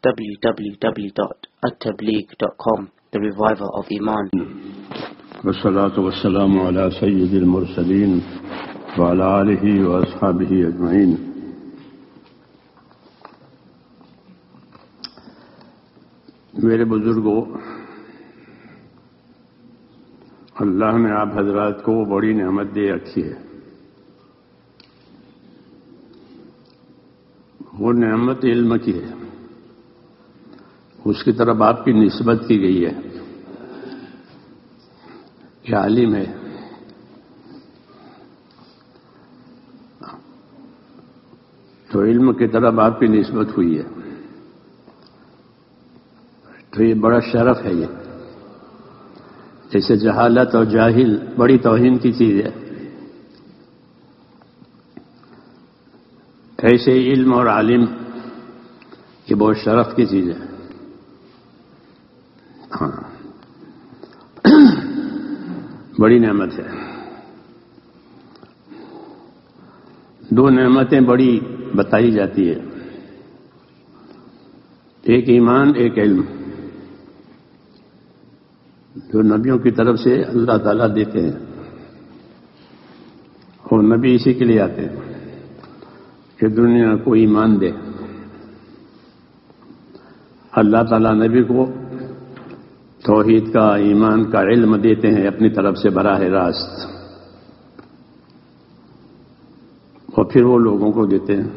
www.attableek.com, the reviver of Iman. والصلاة والسلام على سيد المرسلين وعلى آله وأصحابه أجمعين. میرے بزرگوں، اللہ نے آپ حضرات کو بڑی نعمت دے رکھی ہے. وہ نعمت علم کی ہے، اس کی طرف آپ کی نسبت کی گئی ہے کہ عالم ہے. تو علم کی طرف آپ کی نسبت ہوئی ہے، تو یہ بڑا شرف ہے. یہ جیسے جہالت اور جاہل بڑی توہین کی چیز ہے، ایسے علم اور عالم یہ بہت شرف کی چیز ہے. ہاں، بڑی نعمت ہے. دو نعمتیں بڑی بتائی جاتی ہے، ایک ایمان، ایک علم، جو نبیوں کی طرف سے اللہ تعالیٰ دیتے ہیں. اور نبی اسی کے لیے آتے ہیں کہ دنیا کو ایمان دے. اللہ تعالیٰ نبی کو توحید کا، ایمان کا علم دیتے ہیں اپنی طرف سے براہ راست، اور پھر وہ لوگوں کو دیتے ہیں.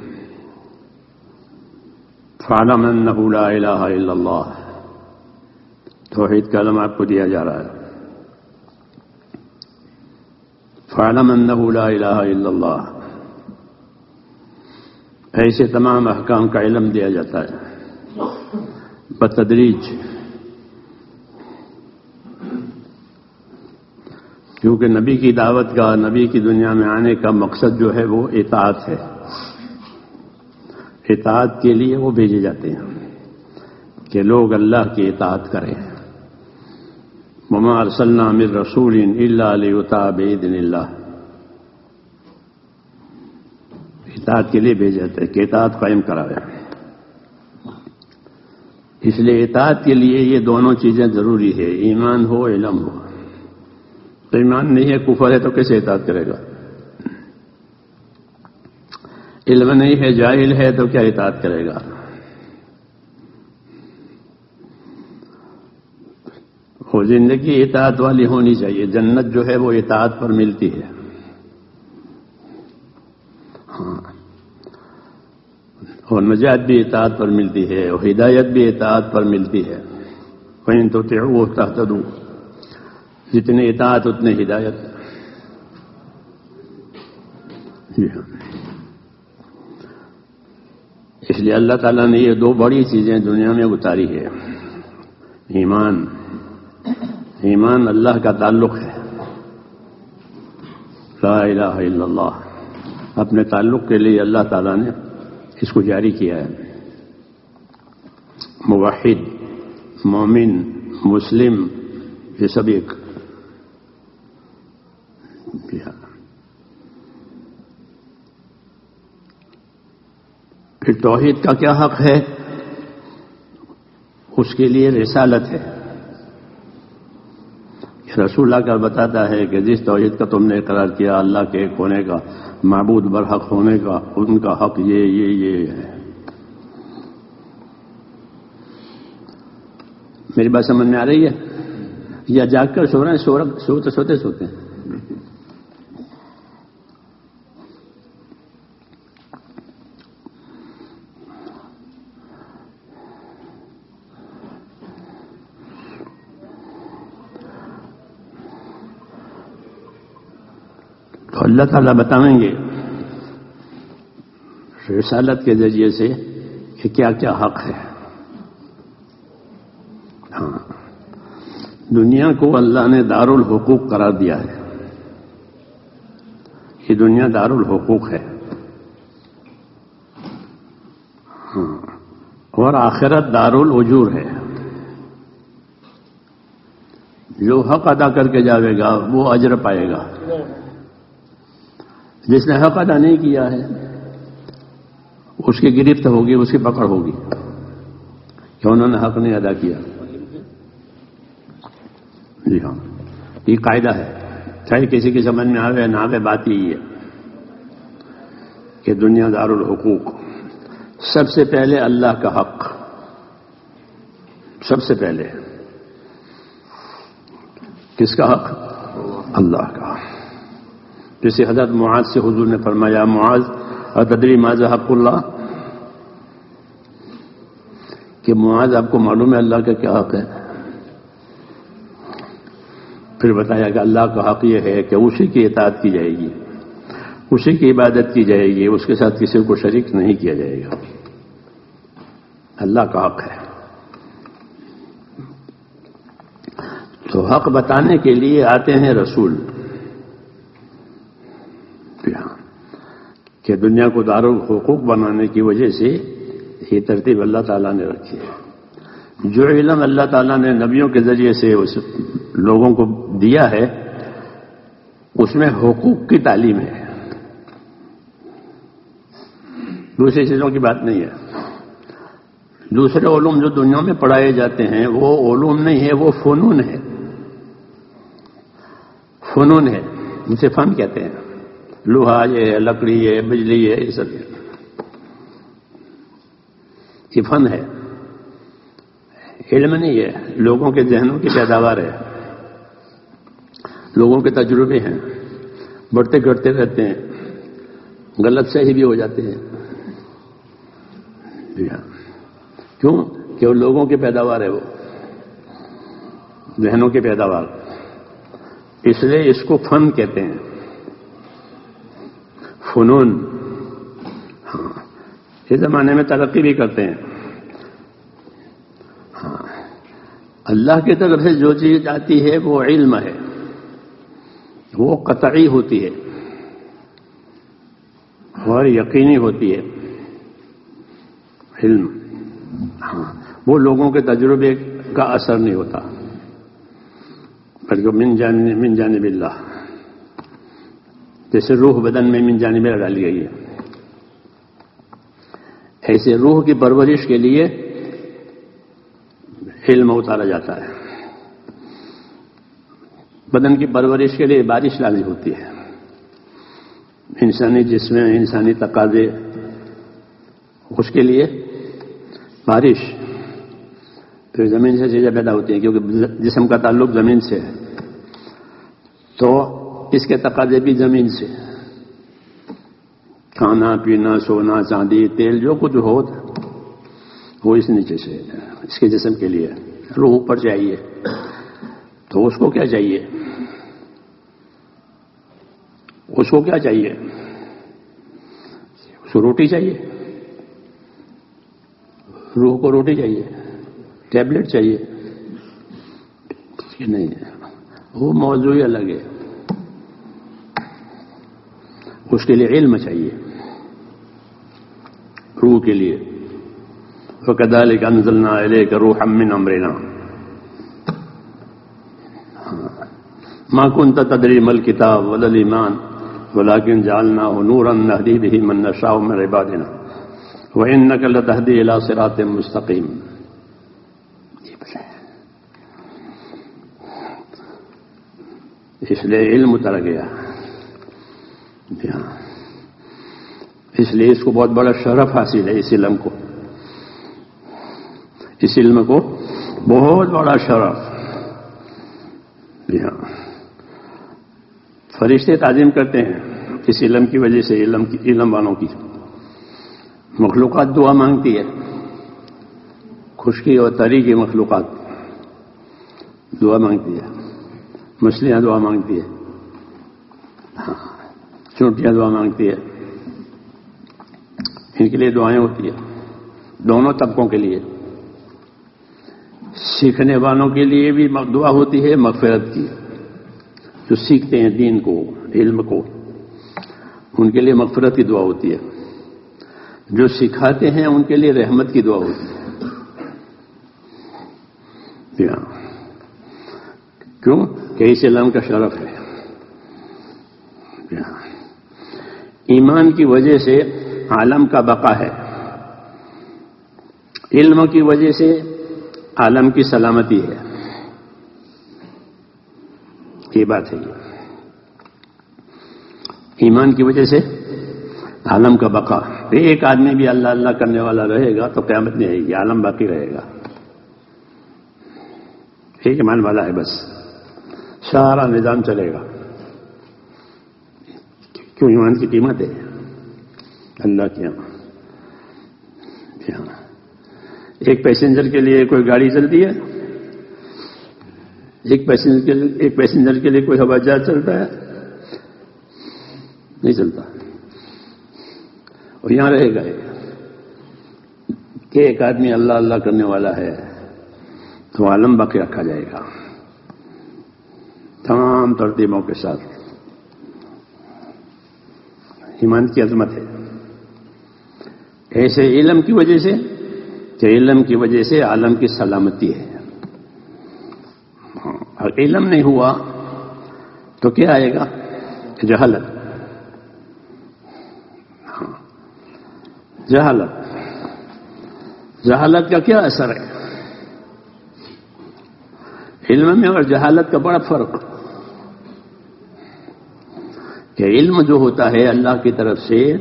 فَاعْلَمْ أَنَّهُ لَا إِلَٰهَ إِلَّا اللَّهُ، توحید کا علم آپ کو دیا جا رہا ہے. فَاعْلَمْ أَنَّهُ لَا إِلَٰهَ إِلَّا اللَّهُ، ایسے تمام احکام کا علم دیا جاتا ہے بتدریج، کیونکہ نبی کی دعوت کا، نبی کی دنیا میں آنے کا مقصد جو ہے وہ اطاعت ہے. اطاعت کے لیے وہ بھیجے جاتے ہیں کہ لوگ اللہ کی اطاعت کریں. وَمَا أَرْسَلْنَا مِن رَّسُولٍ إِلَّا لِيُطَاعَ بِإِذْنِ اللَّهِ، اطاعت کے لیے بھیجے جاتے ہیں کہ اطاعت قائم کراوے. اس لیے اطاعت کے لیے یہ دونوں چیزیں ضروری ہے، ایمان ہو، علم ہو. تو ایمان نہیں ہے، کفر ہے، تو کیسے اطاعت کرے گا؟ علم نہیں ہے، جاہل ہے، تو کیا اطاعت کرے گا؟ وہ زندگی اطاعت والی ہونی چاہیے. جنت جو ہے وہ اطاعت پر ملتی ہے. ہاں، اور نجات بھی اطاعت پر ملتی ہے، اور ہدایت بھی اطاعت پر ملتی ہے. وَإِن تُطِيعُوهُ تَهْتَدُوا، جتنی اطاعت اتنی ہدایت. جی ہاں، اس لیے اللہ تعالیٰ نے یہ دو بڑی چیزیں دنیا میں اتاری ہے. ایمان، ایمان اللہ کا تعلق ہے. لا الہ الا اللہ، اپنے تعلق کے لیے اللہ تعالیٰ نے اس کو جاری کیا ہے. موحد، مومن، مسلم، یہ سب ایک. پھر توحید کا کیا حق ہے؟ اس کے لیے رسالت ہے. رسول اللہ کا بتاتا ہے کہ جس توحید کا تم نے اقرار کیا، اللہ کے ایک ہونے کا، معبود برحق ہونے کا، ان کا حق یہ ہے. میری بات سمجھ میں آ رہی ہے؟ یا جاگ کر سو رہے ہیں؟ سوتے ہیں. تو اللہ تعالیٰ بتائیں گے رسالت کے ذریعے سے کہ کیا کیا حق ہے. ہاں، دنیا کو اللہ نے دارالحقوق قرار دیا ہے. یہ دنیا دارالحقوق ہے. ہاں، اور آخرت دارالأجور ہے. جو حق ادا کر کے جاوے گا وہ اجر پائے گا. جس نے حق ادا نہیں کیا ہے اس کی گرفت ہوگی، اس کی پکڑ ہوگی. کہ انہوں نے حق نہیں ادا کیا. جی ہاں، یہ قاعدہ ہے، چاہے کسی کی سمجھ میں آوے نہ آوے، بات یہی ہے کہ دنیا دار الحقوق، سب سے پہلے اللہ کا حق، سب سے پہلے کس کا حق؟ اللہ کا. جیسے حضرت معاذ سے حضور نے فرمایا، معاذ اتدری ماذا حق اللہ، کہ معاذ آپ کو معلوم ہے اللہ کا کیا حق ہے؟ پھر بتایا کہ اللہ کا حق یہ ہے کہ اسی کی اطاعت کی جائے گی، اسی کی عبادت کی جائے گی، اس کے ساتھ کسی کو شریک نہیں کیا جائے گا. اللہ کا حق ہے. تو حق بتانے کے لیے آتے ہیں رسول، کہ دنیا کو دارالحقوق بنانے کی وجہ سے یہ ترتیب اللہ تعالیٰ نے رکھی ہے. جو علم اللہ تعالیٰ نے نبیوں کے ذریعے سے اس لوگوں کو دیا ہے، اس میں حقوق کی تعلیم ہے، دوسری چیزوں کی بات نہیں ہے. دوسرے علوم جو دنیا میں پڑھائے جاتے ہیں وہ علوم نہیں ہے، وہ فنون ہے. فنون ہے، اسے فن کہتے ہیں. لوہا یہ ہے، لکڑی ہے، بجلی ہے، یہ سب یہ فن ہے، علم نہیں ہے. لوگوں کے ذہنوں کی پیداوار ہے، لوگوں کے تجربے ہیں، بڑھتے گھٹتے رہتے ہیں، غلط صحیح بھی ہو جاتے ہیں. کیوں؟ کہ وہ لوگوں کی پیداوار ہے، وہ ذہنوں کی پیداوار. اس لیے اس کو فن کہتے ہیں، فنون. ہاں، اس زمانے میں ترقی بھی کرتے ہیں. ہاں، اللہ کی طرف سے جو چیز آتی ہے وہ علم ہے، وہ قطعی ہوتی ہے اور یقینی ہوتی ہے. علم، ہاں، وہ لوگوں کے تجربے کا اثر نہیں ہوتا، بلکہ من جانب اللہ. جیسے روح بدن میں من جانب اللہ ڈالی گئی ہے، ایسے روح کی پرورش کے لیے علم اتارا جاتا ہے. بدن کی پرورش کے لیے بارش لازم ہوتی ہے. انسانی جسم میں انسانی تقاضے، اس کے لیے بارش. پھر زمین سے چیزیں پیدا ہوتی ہیں، کیونکہ جسم کا تعلق زمین سے ہے، تو اس کے تقاضے بھی زمین سے. کھانا پینا، سونا، چاندی، تیل، جو کچھ ہو وہ اس نیچے سے اس کے جسم کے لیے. روح اوپر چاہیے تو اس کو کیا چاہیے؟ اس کو کیا چاہیے؟ اس کو روٹی چاہیے. روح کو روٹی چاہیے، ٹیبلٹ چاہیے نہیں، وہ موضوع ہی الگ ہے. اس کے لیے علم چاہیے روح کے لیے. وَكَذَلِكَ أَنزَلْنَا إِلَيْكَ رُوحًا مِّنْ أَمْرِنَا مَا كُنْتَ تَدْرِي مَا الْكِتَابُ وَلَا الْإِيمَانُ وَلَكِنْ جَعَلْنَاهُ نُورًا نَهْدِي بِهِ مَن نَّشَاءُ مِنْ عِبَادِنَا وَإِنَّكَ لَتَهْدِي إِلَىٰ صِرَاطٍ مُّسْتَقِيمٍ. اس لیے علم اتر گیا. اس لیے اس کو بہت بڑا شرف حاصل ہے. اس علم کو، اس علم کو بہت بڑا شرف. فرشتے تعظیم کرتے ہیں اس علم کی وجہ سے، علم والوں کی. مخلوقات دعا مانگتی ہے، خشکی اور تری کی مخلوقات دعا مانگتی ہے. مچھلیاں دعا مانگتی ہے، چونٹیاں دعا مانگتی ہے. ان کے لیے دعائیں ہوتی ہیں، دونوں طبقوں کے لیے. سیکھنے والوں کے لیے بھی دعا ہوتی ہے مغفرت کی، جو سیکھتے ہیں دین کو، علم کو، ان کے لیے مغفرت کی دعا ہوتی ہے. جو سکھاتے ہیں ان کے لیے رحمت کی دعا ہوتی ہے. کیوں؟ کہ اس علم کا شرف ہے. ایمان کی وجہ سے عالم کا بقا ہے، علم کی وجہ سے عالم کی سلامتی ہے، یہ بات ہے۔ یہ ایمان کی وجہ سے عالم کا بقا، ایک آدمی بھی اللہ اللہ کرنے والا رہے گا تو قیامت نہیں آئے گی، عالم باقی رہے گا۔ ایک ایمان والا ہے بس، سارا نظام چلے گا۔ کیوں؟ ایمان کی قیمت ہے اللہ کے یہاں۔ ایک پیسنجر کے لیے کوئی گاڑی چلتی ہے، ایک پیسنجر کے لیے کوئی ہوائی جہاز چلتا ہے؟ نہیں چلتا۔ اور یہاں رہے گا کہ ایک آدمی اللہ اللہ کرنے والا ہے تو عالم باقی رکھا جائے گا تمام ترتیبوں کے ساتھ۔ ایمان کی عظمت ہے۔ ایسے علم کی وجہ سے کہ علم کی وجہ سے عالم کی سلامتی ہے۔ اور علم نہیں ہوا تو کیا آئے گا؟ جہالت۔ جہالت کا کیا اثر ہے؟ علم میں اور جہالت کا بڑا فرق، کہ علم جو ہوتا ہے اللہ کی طرف سے،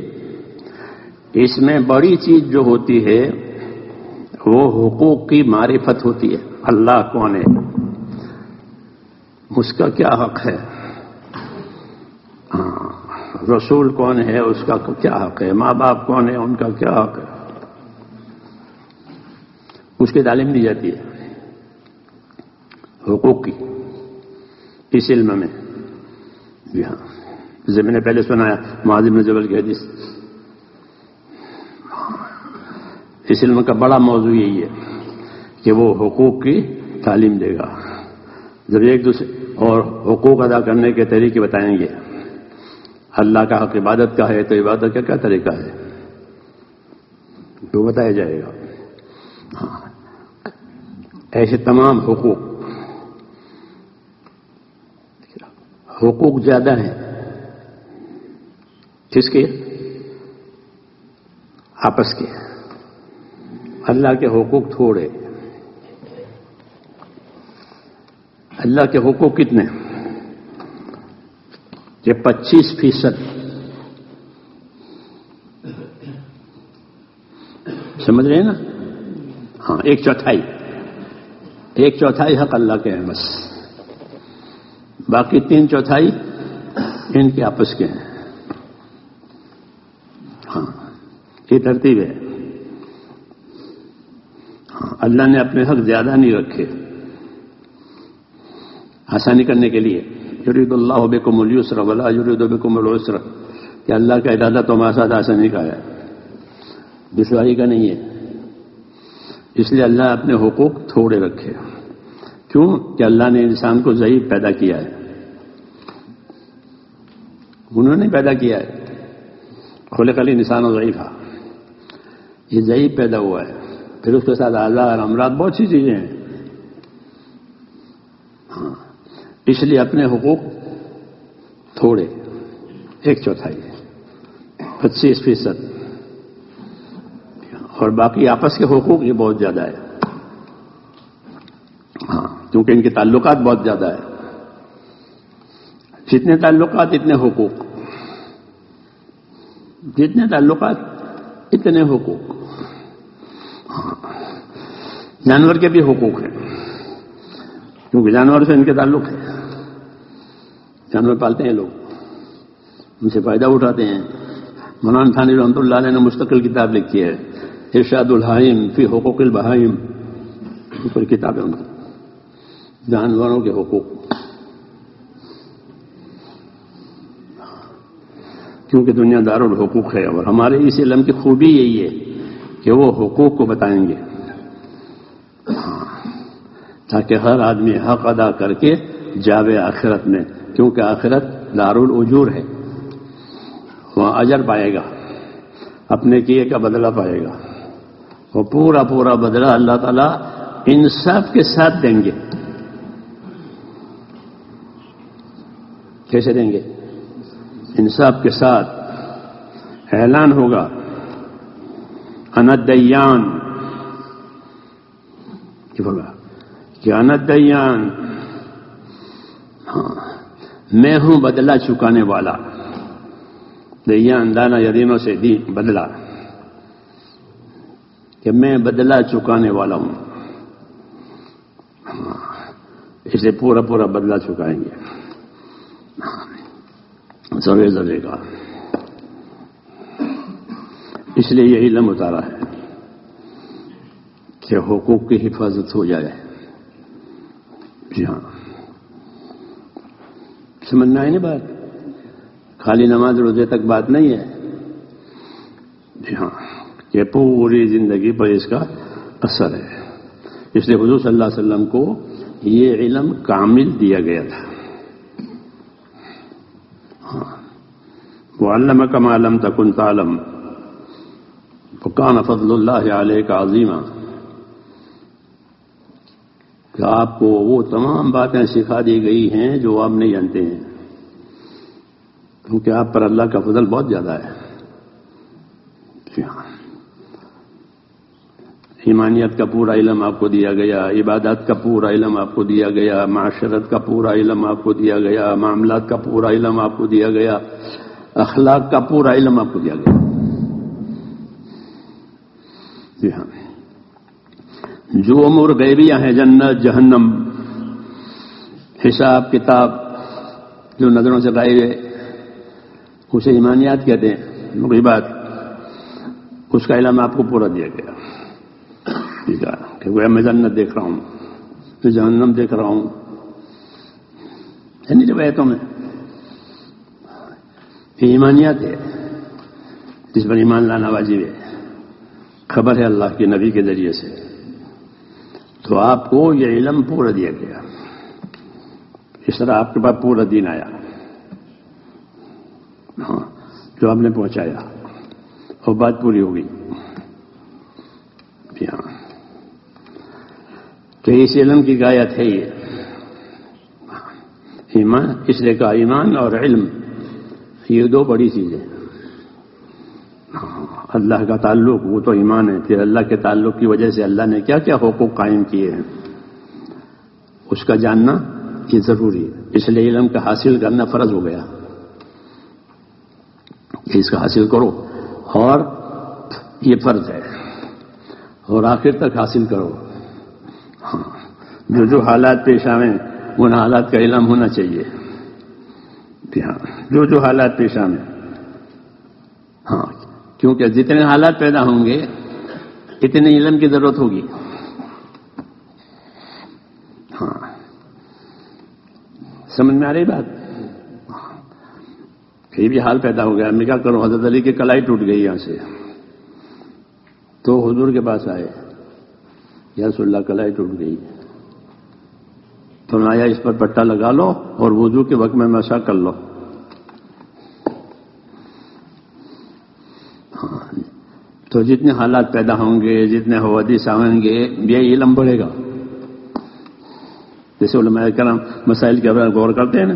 اس میں بڑی چیز جو ہوتی ہے وہ حقوق کی معرفت ہوتی ہے۔ اللہ کون ہے، اس کا کیا حق ہے، رسول کون ہے، اس کا کیا حق ہے، ماں باپ کون ہے، ان کا کیا حق ہے، اس کی تعلیم دی جاتی ہے حقوق کی اس علم میں۔ جی ہاں، جیسے میں نے پہلے سنایا معاذ بن جبل کی حدیث، اس علم کا بڑا موضوع یہی ہے کہ وہ حقوق کی تعلیم دے گا۔ جب ایک دوسرے اور حقوق ادا کرنے کے طریقے بتائیں گے، اللہ کا حق عبادت کا ہے تو عبادت کا کیا طریقہ ہے وہ بتایا جائے گا۔ ہاں، ایسے تمام حقوق زیادہ ہیں، کس کے؟ آپس کے۔ اللہ کے حقوق تھوڑے۔ اللہ کے حقوق کتنے؟ کہ 25%، سمجھ رہے ہیں نا؟ ہاں، 1/4 حق اللہ کے ہیں بس، باقی 3/4 ان کے آپس کے ہیں۔ ہاں، یہ ترتیب ہے۔ ہاں، اللہ نے اپنے حق زیادہ نہیں رکھے آسانی کرنے کے لیے۔ یرید اللہ بکم اليسر ولا یرید بکم العسر، کہ اللہ کا ارادہ تمہارے ساتھ آسانی کا ہے، دشواری کا نہیں ہے۔ اس لیے اللہ اپنے حقوق تھوڑے رکھے۔ کیوں؟ کہ اللہ نے انسان کو ضعیف پیدا کیا ہے، انہوں نے پیدا کیا ہے، خلق الانسان ضعیفا، یہ ضعیف پیدا ہوا ہے، پھر اس کے ساتھ آزار امراض بہت سی چیزیں ہیں۔ ہاں، اس لیے اپنے حقوق تھوڑے، 1/4، 25%، اور باقی آپس کے حقوق یہ بہت زیادہ ہے۔ ہاں، کیونکہ ان کے تعلقات بہت زیادہ ہے، جتنے تعلقات اتنے حقوق، جتنے تعلقات اتنے حقوق۔ ہاں، جانور کے بھی حقوق ہیں، کیونکہ جانور سے ان کے تعلق ہے، جانور پالتے ہیں لوگ، ان سے فائدہ اٹھاتے ہیں۔ مولانا تھانوی رحمۃ اللہ علیہ نے مستقل کتاب لکھی ہے، ارشاد الحائم فی حقوق البہائم، اوپر کتاب ہے ان کی، جانوروں کے حقوق۔ کیونکہ دنیا دار الحقوق ہے، اور ہمارے اس علم کی خوبی یہی ہے کہ وہ حقوق کو بتائیں گے تاکہ ہر آدمی حق ادا کر کے جاوے آخرت میں، کیونکہ آخرت دار الاجور ہے، وہاں اجر پائے گا، اپنے کیے کا بدلہ پائے گا، وہ پورا پورا بدلہ اللہ تعالیٰ انصاف کے ساتھ دیں گے۔ کیسے دیں گے؟ انصاف کے ساتھ اعلان ہوگا، انا الدیان، کہ فرمایا کہ انا الدیان، ہاں میں ہوں بدلہ چکانے والا. دیان دانا یدینوں سے دی بدلہ، کہ میں بدلہ چکانے والا ہوں. اسے پورا پورا بدلہ چکائیں گے ذرے ذرے کا. اس لیے یہ علم اتارا ہے کہ حقوق کی حفاظت ہو جائے. جی ہاں، سمجھنا ہے نا بات، خالی نماز روزے تک بات نہیں ہے. جی ہاں، یہ پوری زندگی پر اس کا اثر ہے. اس لیے حضور صلی اللہ علیہ وسلم کو یہ علم کامل دیا گیا تھا. وَعَلَّمَكَ مَا لَمْ تَكُنْ تَعْلَمْ وَكَانَ فَضْلُ اللَّهِ عَلَيْكَ عَظِيمًا، کہ آپ کو وہ تمام باتیں سکھا دی گئی ہیں جو آپ نہیں جانتے ہیں، کیونکہ آپ پر اللہ کا فضل بہت زیادہ ہے. ایمانیت کا پورا علم آپ کو دیا گیا، عبادات کا پورا علم آپ کو دیا گیا، معاشرت کا پورا علم آپ کو دیا گیا، معاملات کا پورا علم آپ کو دیا گیا، اخلاق کا پورا علم آپ کو دیا گیا. جی ہاں، جو امور غیبیہ ہیں، جنت جہنم، حساب کتاب جو نظروں سے غائب ہے، اسے ایمانیات کہتے ہیں، مغیبات. اس کا علم آپ کو پورا دیا گیا کہ وہ میں جنت دیکھ رہا ہوں، میں جہنم دیکھ رہا ہوں. یعنی جب آیتوں میں یہ ایمانیات ہے جس پر ایمان لانا واجب ہے، خبر ہے اللہ کے نبی کے ذریعے سے، تو آپ کو یہ علم پورا دیا گیا. اس طرح آپ کے پاس پورا دین آیا، ہاں، جو آپ نے پہنچایا، اور بات پوری ہو گئی. ہاں، تو اس علم کی غایت ہے یہ ایمان. اس لیے کہا ایمان اور علم یہ دو بڑی چیزیں. اللہ کا تعلق وہ تو ایمان ہے، پھر اللہ کے تعلق کی وجہ سے اللہ نے کیا کیا حقوق قائم کیے ہیں اس کا جاننا یہ ضروری ہے. اس لیے علم کا حاصل کرنا فرض ہو گیا کہ اس کا حاصل کرو، اور یہ فرض ہے، اور آخر تک حاصل کرو. ہاں، جو حالات پیش آئیں ان حالات کا علم ہونا چاہیے. ہاں، جو حالات پیش آئیں، ہاں، کیونکہ جتنے حالات پیدا ہوں گے اتنے علم کی ضرورت ہوگی. ہاں، سمجھ میں آ رہی بات؟ کہیں بھی حال پیدا ہو گیا، میں کیا کروں، حضرت علی کی کلائی ٹوٹ گئی یہاں سے، تو حضور کے پاس آئے، یا رسول اللہ کلائی ٹوٹ گئی. تو آیا اس پر پٹا لگا لو اور وضو کے وقت میں مسح کر لو. تو جتنے حالات پیدا ہوں گے، جتنے حوادث آئیں گے، یہ علم بڑھے گا. جیسے علماء کرام مسائل کے اوپر غور کرتے ہیں نا،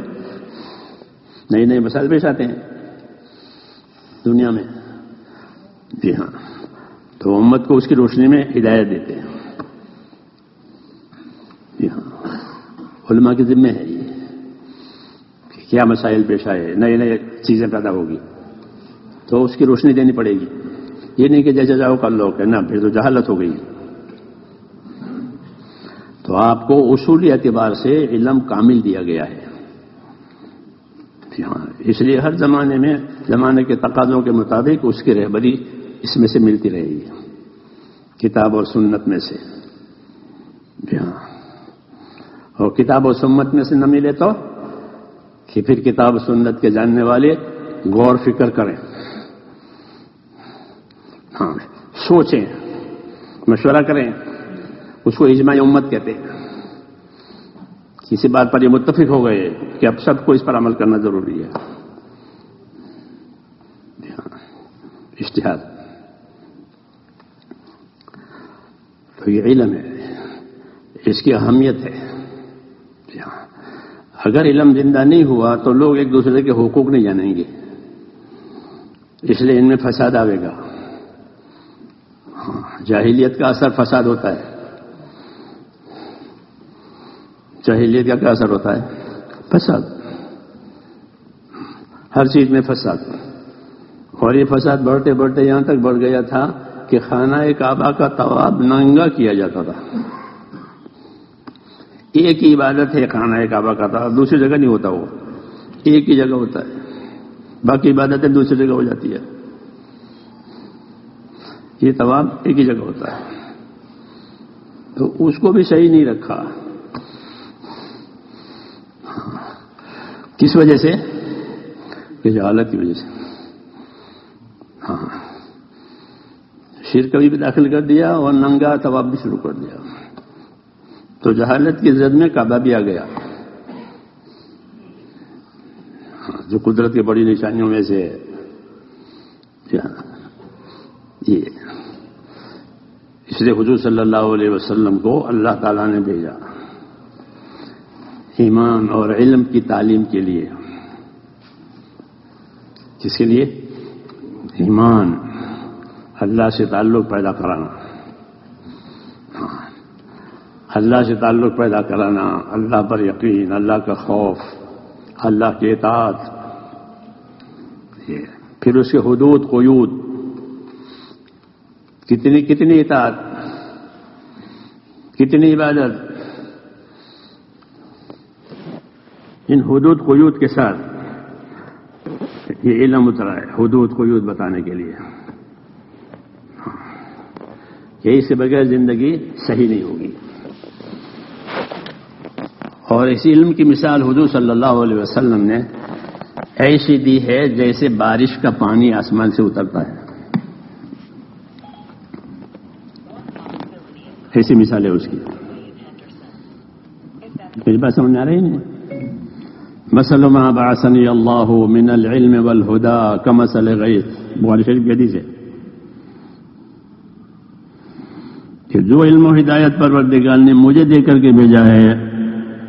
نئے نئے مسائل پیش آتے ہیں دنیا میں. جی ہاں، تو امت کو اس کی روشنی میں ہدایت دیتے ہیں. جی ہاں، علماء کے ذمہ ہے یہ کہ کیا مسائل پیش آئے، نئے نئے چیزیں پیدا ہوگی تو اس کی روشنی دینی پڑے گی. یہ نہیں کہ جیسے جاؤ کر لو، کہ نہ پھر تو جہالت ہو گئی. تو آپ کو اصولی اعتبار سے علم کامل دیا گیا ہے. ہاں، اس لیے ہر زمانے میں زمانے کے تقاضوں کے مطابق اس کی رہبری اس میں سے ملتی رہے گی، کتاب اور سنت میں سے. ہاں، اور کتاب و سنت میں سے نہ ملے تو کہ پھر کتاب و سنت کے جاننے والے غور فکر کریں، ہاں، سوچیں، مشورہ کریں. اس کو اجماع امت کہتے ہیں. کسی بات پر یہ متفق ہو گئے کہ اب سب کو اس پر عمل کرنا ضروری ہے. اجتہاد تو یہ علم ہے، اس کی اہمیت ہے. اگر علم زندہ نہیں ہوا تو لوگ ایک دوسرے کے حقوق نہیں جانیں گے، اس لیے ان میں فساد آئے گا. جاہلیت کا اثر فساد ہوتا ہے. جاہلیت کا کیا اثر ہوتا ہے؟ فساد، ہر چیز میں فساد. اور یہ فساد بڑھتے بڑھتے یہاں تک بڑھ گیا تھا کہ خانہ کعبہ کا طواف ننگا کیا جاتا تھا. ایک ہی عبادت ہے خانہ کعبہ کا طواف، دوسری جگہ نہیں ہوتا، وہ ایک ہی جگہ ہوتا ہے، باقی عبادتیں دوسری جگہ ہو جاتی ہے. یہ طواف ایک ہی جگہ ہوتا ہے. تو اس کو بھی صحیح نہیں رکھا. کس وجہ سے؟ کہ جہالت کی وجہ سے. ہاں، شرک بھی داخل کر دیا اور ننگا طواف بھی شروع کر دیا. تو جہالت کی زد میں کعبہ بھی آ گیا، جو قدرت کی بڑی نشانیوں میں سے یہ. اس لیے حضور صلی اللہ علیہ وسلم کو اللہ تعالیٰ نے بھیجا ایمان اور علم کی تعلیم کے لیے. کس کے لیے؟ ایمان، اللہ سے تعلق پیدا کرانا، اللہ سے تعلق پیدا کرانا، اللہ پر یقین، اللہ کا خوف، اللہ کی اطاعت. پھر اس کے حدود قیود، کتنی اطاعت، کتنی عبادت، ان حدود قیود کے ساتھ یہ علم اترا ہے، حدود قیود بتانے کے لیے کہ اس کے بغیر زندگی صحیح نہیں ہوگی. اور اس علم کی مثال حضور صلی اللہ علیہ وسلم نے ایسی دی ہے جیسے بارش کا پانی آسمان سے اترتا ہے. ایسی مثال ہے اس کی. میری بات سمجھ آ رہی نہیں؟ مثل ما بعثني الله من العلم والهدى كمثل غيث، بخاری شریف کی حدیث ہے کہ جو علم و ہدایت پروردگار نے مجھے دے کر کے بھیجا ہے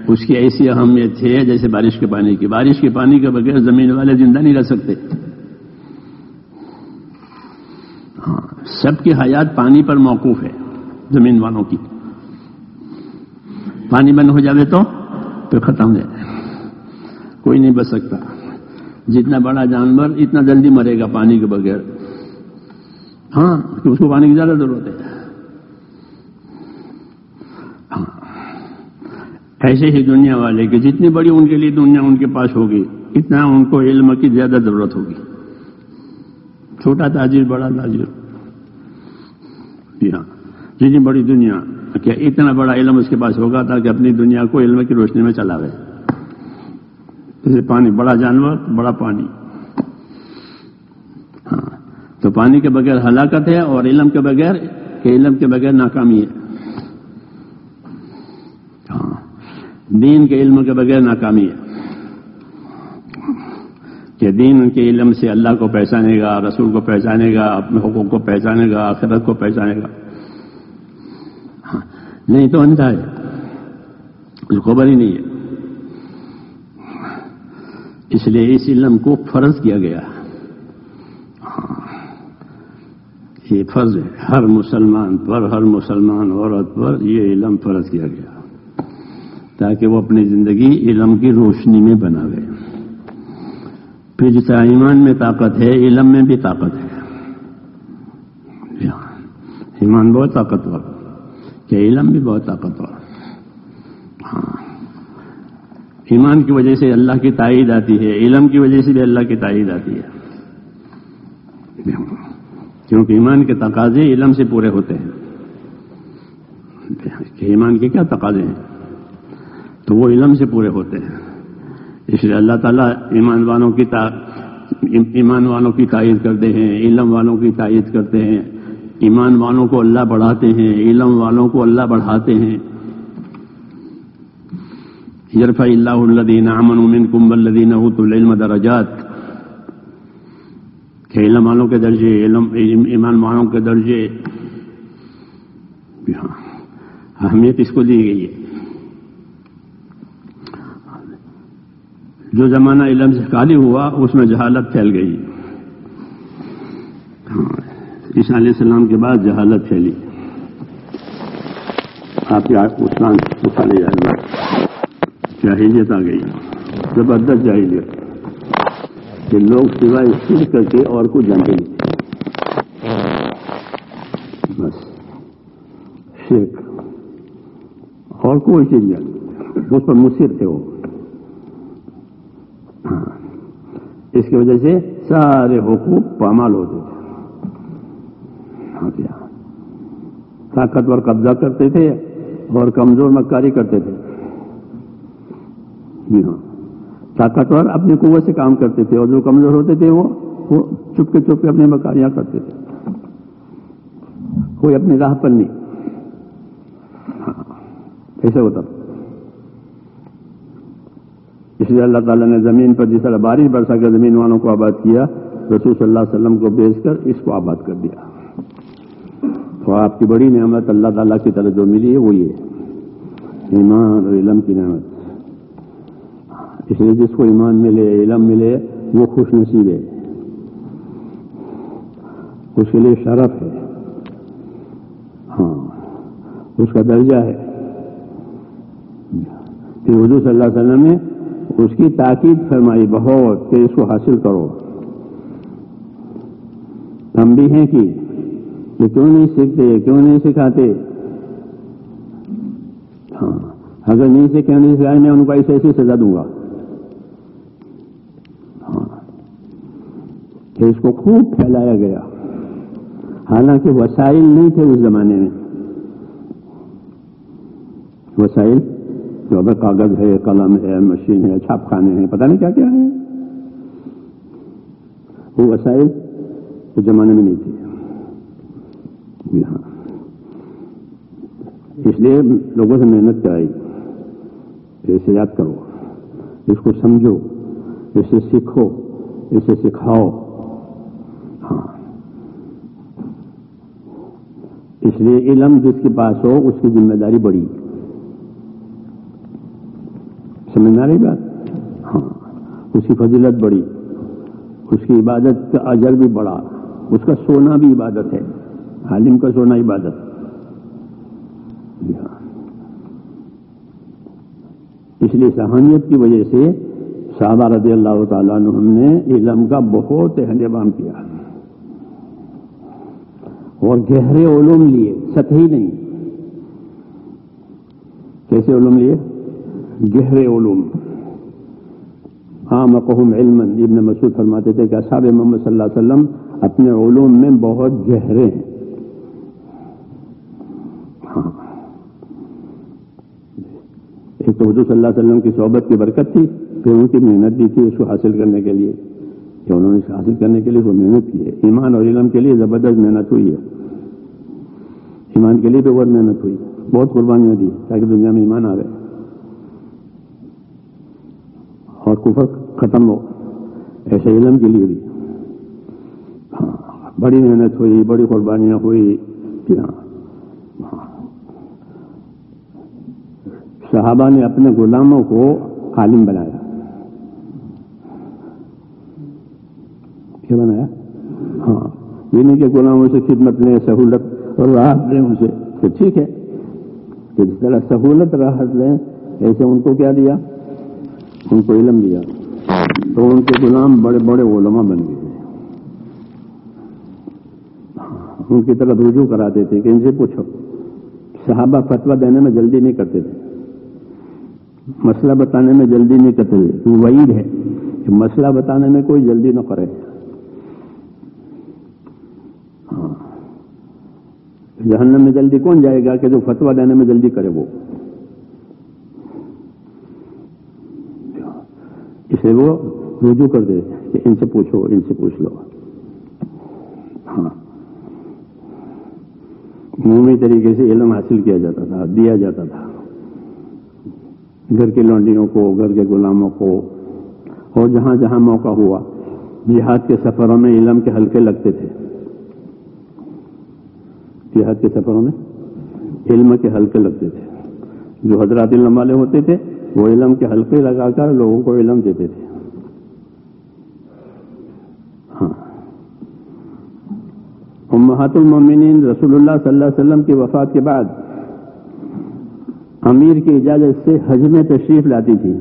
اس کی ایسی اہمیت ہے جیسے بارش کے پانی کی. بارش کے پانی کے بغیر زمین والے زندہ نہیں رہ سکتے. ہاں، سب کی حیات پانی پر موقوف ہے. زمین والوں کی پانی بند ہو جاوے تو پھر ختم ہو جائے، کوئی نہیں بچ سکتا. جتنا بڑا جانور اتنا جلدی مرے گا پانی کے بغیر. ہاں، کہ اس کو پانی کی زیادہ ضرورت ہے. ہاں، ایسے ہی دنیا والے کہ جتنی بڑی ان کے لیے دنیا ان کے پاس ہوگی اتنا ان کو علم کی زیادہ ضرورت ہوگی. چھوٹا تاجر، بڑا تاجر، جی ہاں، جتنی بڑی دنیا کیا اتنا بڑا علم اس کے پاس ہوگا تاکہ اپنی دنیا کو علم کی روشنی میں چلاوے. جیسے پانی، بڑا جانور، بڑا پانی. ہاں، تو پانی کے بغیر ہلاکت ہے اور علم کے بغیر ناکامی ہے. ہاں، دین کے علم کے بغیر ناکامی ہے کہ دین کے علم سے اللہ کو پہچانے گا، رسول کو پہچانے گا، اپنے حقوق کو پہچانے گا، آخرت کو پہچانے گا. ہاں، نہیں تو اندھا ہے، اس کو خبر ہی نہیں ہے. اس لیے اس علم کو فرض کیا گیا. یہ فرض ہے ہر مسلمان پر، ہر مسلمان عورت پر یہ علم فرض کیا گیا تاکہ وہ اپنی زندگی علم کی روشنی میں بناوے. پھر جتنا ایمان میں طاقت ہے علم میں بھی طاقت ہے. ایمان بہت طاقتور کہ علم بھی بہت طاقتور. ہاں، ایمان کی وجہ سے اللہ کی تائید آتی ہے، علم کی وجہ سے بھی اللہ کی تائید آتی ہے. کیونکہ ایمان کے تقاضے علم سے پورے ہوتے ہیں. کہ ایمان کے کیا تقاضے ہیں تو وہ علم سے پورے ہوتے ہیں. اس لیے اللہ تعالیٰ ایمان والوں کی تائید کرتے ہیں، علم والوں کی تائید کرتے ہیں. ایمان والوں کو اللہ بڑھاتے ہیں، علم والوں کو اللہ بڑھاتے ہیں. یرفع اللہ الذین آمنوا منکم والذین اوتوا العلم درجات، کہ علم والوں کے درجے، ایمان والوں کے درجے. اہمیت اس کو دی گئی ہے. جو زمانہ علم سے خالی ہوا اس میں جہالت پھیل گئی. عیسیٰ علیہ السلام کے بعد جہالت پھیلی. آپ کے اسلام اٹھا لے جائے گا. جاہلیت آ گئی، زبردست جاہلیت، کہ لوگ سوائے شرک کر کے اور کچھ جانتے نہیں تھے، بس شرک اور کوئی چیز نہیں، اس پر مصر تھے وہ۔ اس کی وجہ سے سارے حقوق پامال ہوتے تھے، طاقتور قبضہ کرتے تھے اور کمزور مکاری کرتے تھے۔ جی ہاں، طاقتور اپنی قوت سے کام کرتے تھے اور جو کمزور ہوتے تھے وہ چپ کے اپنی مکاریاں کرتے تھے، کوئی اپنی راہ پر نہیں۔ ایسا ہوتا، اس لیے اللہ تعالیٰ نے زمین پر جس طرح بارش برسا کر زمین والوں کو آباد کیا، رسول صلی اللہ علیہ وسلم کو بھیج کر اس کو آباد کر دیا۔ تو آپ کی بڑی نعمت اللہ تعالیٰ کی طرف جو ملی ہے وہ یہ ایمان اور علم کی نعمت۔ اس لیے جس کو ایمان ملے، علم ملے، وہ خوش نصیب ہے، اس کے لیے شرف ہے، ہاں اس کا درجہ ہے۔ کہ حضور صلی اللہ علیہ وسلم نے اس کی تاکید فرمائی بہت کہ اس کو حاصل کرو، ہم بھی ہیں کہ کیوں نہیں سیکھتے، کیوں نہیں سکھاتے؟ ہاں اگر نہیں سیکھے نہیں سکھائے میں ان کو ایسی سزا دوں گا۔ ہاں کہ اس کو خوب پھیلایا گیا، حالانکہ وسائل نہیں تھے اس زمانے میں، وسائل جو اب کاغذ ہے، قلم ہے، مشین ہے، چھاپ خانے ہیں، پتہ نہیں کیا کیا ہے، وہ وسائل اس زمانے میں نہیں تھے۔ ہاں اس لیے لوگوں سے محنت کرائی، اسے یاد کرو، اس کو سمجھو، اسے سیکھو، اسے سکھاؤ۔ ہاں اس لیے علم جس کے پاس ہو اس کی ذمہ داری بڑی، سمجھنا رہی بات؟ ہاں اس کی فضیلت بڑی، اس کی عبادت کا اجر بھی بڑا، اس کا سونا بھی عبادت ہے، عالم کا سونا عبادت۔ اس لیے صحانیت کی وجہ سے صحابہ رضی اللہ تعالیٰ عنہ نے علم کا بہت اہتمام کیا اور گہرے علوم لیے، سطحی نہیں۔ کیسے علوم لیے؟ گہرے علوم۔ اعمقہم علما، ابن مسعود فرماتے تھے کہ اصحاب محمد صلی اللہ علیہ وسلم اپنے علوم میں بہت گہرے ہیں۔ ہاں ایک تو حضور صلی اللہ علیہ وسلم کی صحبت کی برکت تھی، پھر ان کی محنت بھی تھی اس کو حاصل کرنے کے لیے، کہ انہوں نے حاصل کرنے کے لیے وہ محنت کی ہے۔ ایمان اور علم کے لیے زبردست محنت ہوئی ہے، ایمان کے لیے بھی بہت محنت ہوئی، بہت قربانیاں دی تاکہ دنیا میں ایمان آ گئے اور کفر ختم ہو، ایسے علم کے لیے بھی بڑی محنت ہوئی، بڑی قربانیاں ہوئی۔ صحابہ نے اپنے غلاموں کو عالم بنایا، کیا بنایا؟ ہاں یہ نہیں کہ غلاموں سے خدمت لیں، سہولت اور راحت لیں ان سے، تو ٹھیک ہے کہ جس طرح سہولت راحت لیں ایسے ان کو کیا دیا؟ ان کو علم دیا، تو ان کے غلام بڑے بڑے علماء بن گئے، ان کی طرف رجوع کراتے تھے کہ ان سے پوچھو۔ صحابہ فتویٰ دینے میں جلدی نہیں کرتے تھے، مسئلہ بتانے میں جلدی نہیں کرتے تھے، وعید ہے کہ مسئلہ بتانے میں کوئی جلدی نہ کرے۔ جہنم میں جلدی کون جائے گا کہ جو فتویٰ دینے میں جلدی کرے وہ، اسے وہ رجوع کر دے کہ ان سے پوچھو، ان سے پوچھ لو۔ ہاں عمومی طریقے سے علم حاصل کیا جاتا تھا، دیا جاتا تھا گھر کی لونڈیوں کو، گھر کے غلاموں کو، اور جہاں جہاں موقع ہوا جہاد کے سفروں میں علم کے حلقے لگتے تھے، جہاد کے سفروں میں علم کے حلقے لگتے تھے، جو حضرات علم والے ہوتے تھے وہ علم کے حلقے لگا کر لوگوں کو علم دیتے تھے۔ ہاں امہات المومنین رسول اللہ صلی اللہ علیہ وسلم کی وفات کے بعد امیر کی اجازت سے حج میں تشریف لاتی تھی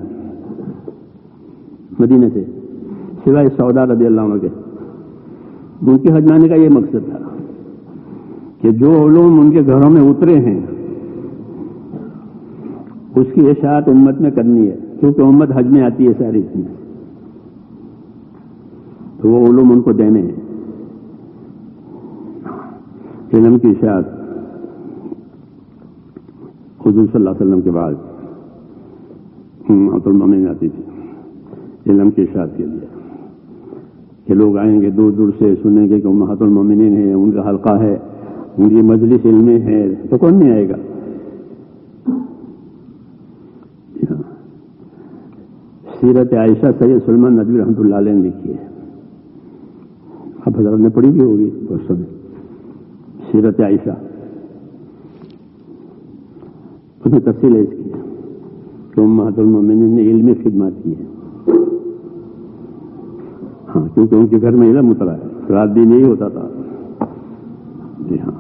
مدینے سے، سوائے سودا رضی اللہ عنہ کے۔ ان کے حج لانے کا یہ مقصد تھا کہ جو علوم ان کے گھروں میں اترے ہیں اس کی اشاعت امت میں کرنی ہے، کیونکہ امت حج میں آتی ہے ساری چیزیں، تو وہ علوم ان کو دینے ہیں۔ علم کی اشاعت حضور صلی اللہ علیہ وسلم کے بعد امہات المومنین آتی تھی علم کی اشاعت کے لیے، کہ لوگ آئیں گے دور دور سے، سنیں گے کہ امہات المومنین ہیں، ان کا حلقہ ہے، ان کی مجلس علمی ہے، تو کون نہیں آئے گا؟ سیرت عائشہ سید سلمان ندوی رحمۃ اللہ علیہ نے لکھی ہے، اب حضرت نے پڑھی بھی ہوگی اس میں، سیرت عائشہ، اس میں تفصیل ہے اس کی کہ امہات المومنین نے علمی خدمات کی ہے، ہاں، کیونکہ ان کے گھر میں علم اترا ہے، رات دن نہیں ہوتا تھا، جی ہاں،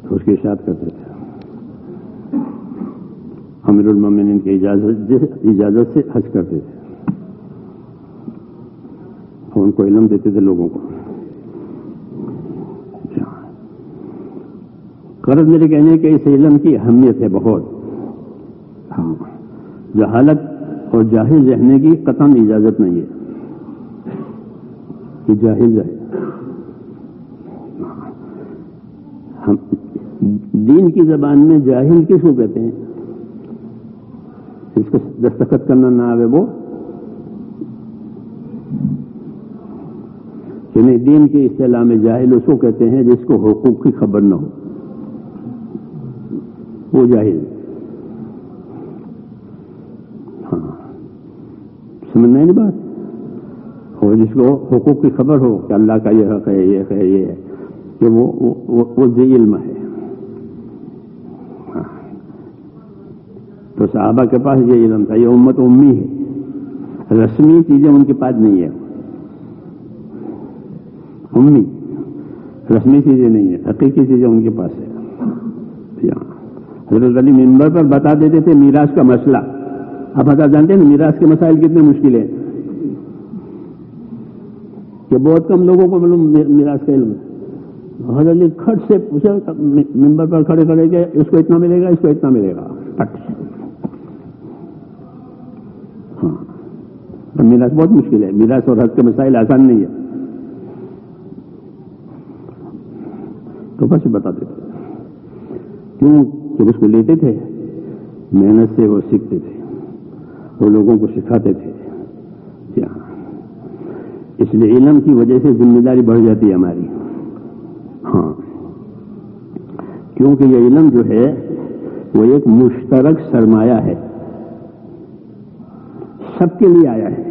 تو اس کی اشاعت کرتے تھے۔ امیر المومنین کی اجازت سے حج کرتے تھے، اور ان کو علم دیتے تھے لوگوں کو۔ غرض میرے کہنے کہ اس علم کی اہمیت ہے بہت، ہاں، جہالت اور جاہل رہنے کی قطعاً اجازت نہیں ہے کہ جاہل رہے۔ ہم دین کی زبان میں جاہل کس کو کہتے ہیں؟ جس کو دستخط کرنا نہ آئے وہ، یعنی دین کی اصطلاح میں جاہل اس کو کہتے ہیں جس کو حقوق کی خبر نہ ہو، وہ جاہل۔ ہاں، سمجھ میں نہیں بات؟ اور جس کو حقوق کی خبر ہو کہ اللہ کا یہ حق ہے، یہ ہے، یہ ہے، کہ وہ ذی علم ہے۔ تو صحابہ کے پاس یہ علم تھا، یہ امت امی ہے، رسمی چیزیں ان کے پاس نہیں ہے، امی، رسمی چیزیں نہیں ہے، حقیقی چیزیں ان کے پاس ہے۔ حضرت علی منبر پر بتا دیتے تھے میراث کا مسئلہ۔ آپ حضرت جانتے ہیں میراث کے مسائل کتنے مشکل ہیں، کہ بہت کم لوگوں کو معلوم میراث کا علم ہے۔ حضرت علی کھٹ سے پوچھا منبر پر کھڑے کھڑے کہ اس کو اتنا ملے گا، اس کو اتنا ملے گا، ہاں، میراث بہت مشکل ہے، میراث اور حق کے مسائل آسان نہیں ہے، تو بس بتاتے تھے۔ کیوں؟ کہ اس کو لیتے تھے، محنت سے وہ سیکھتے تھے، وہ لوگوں کو سکھاتے تھے۔ اس لیے علم کی وجہ سے ذمہ داری بڑھ جاتی ہے ہماری، ہاں، کیونکہ یہ علم جو ہے وہ ایک مشترک سرمایہ ہے، سب کے لیے آیا ہے۔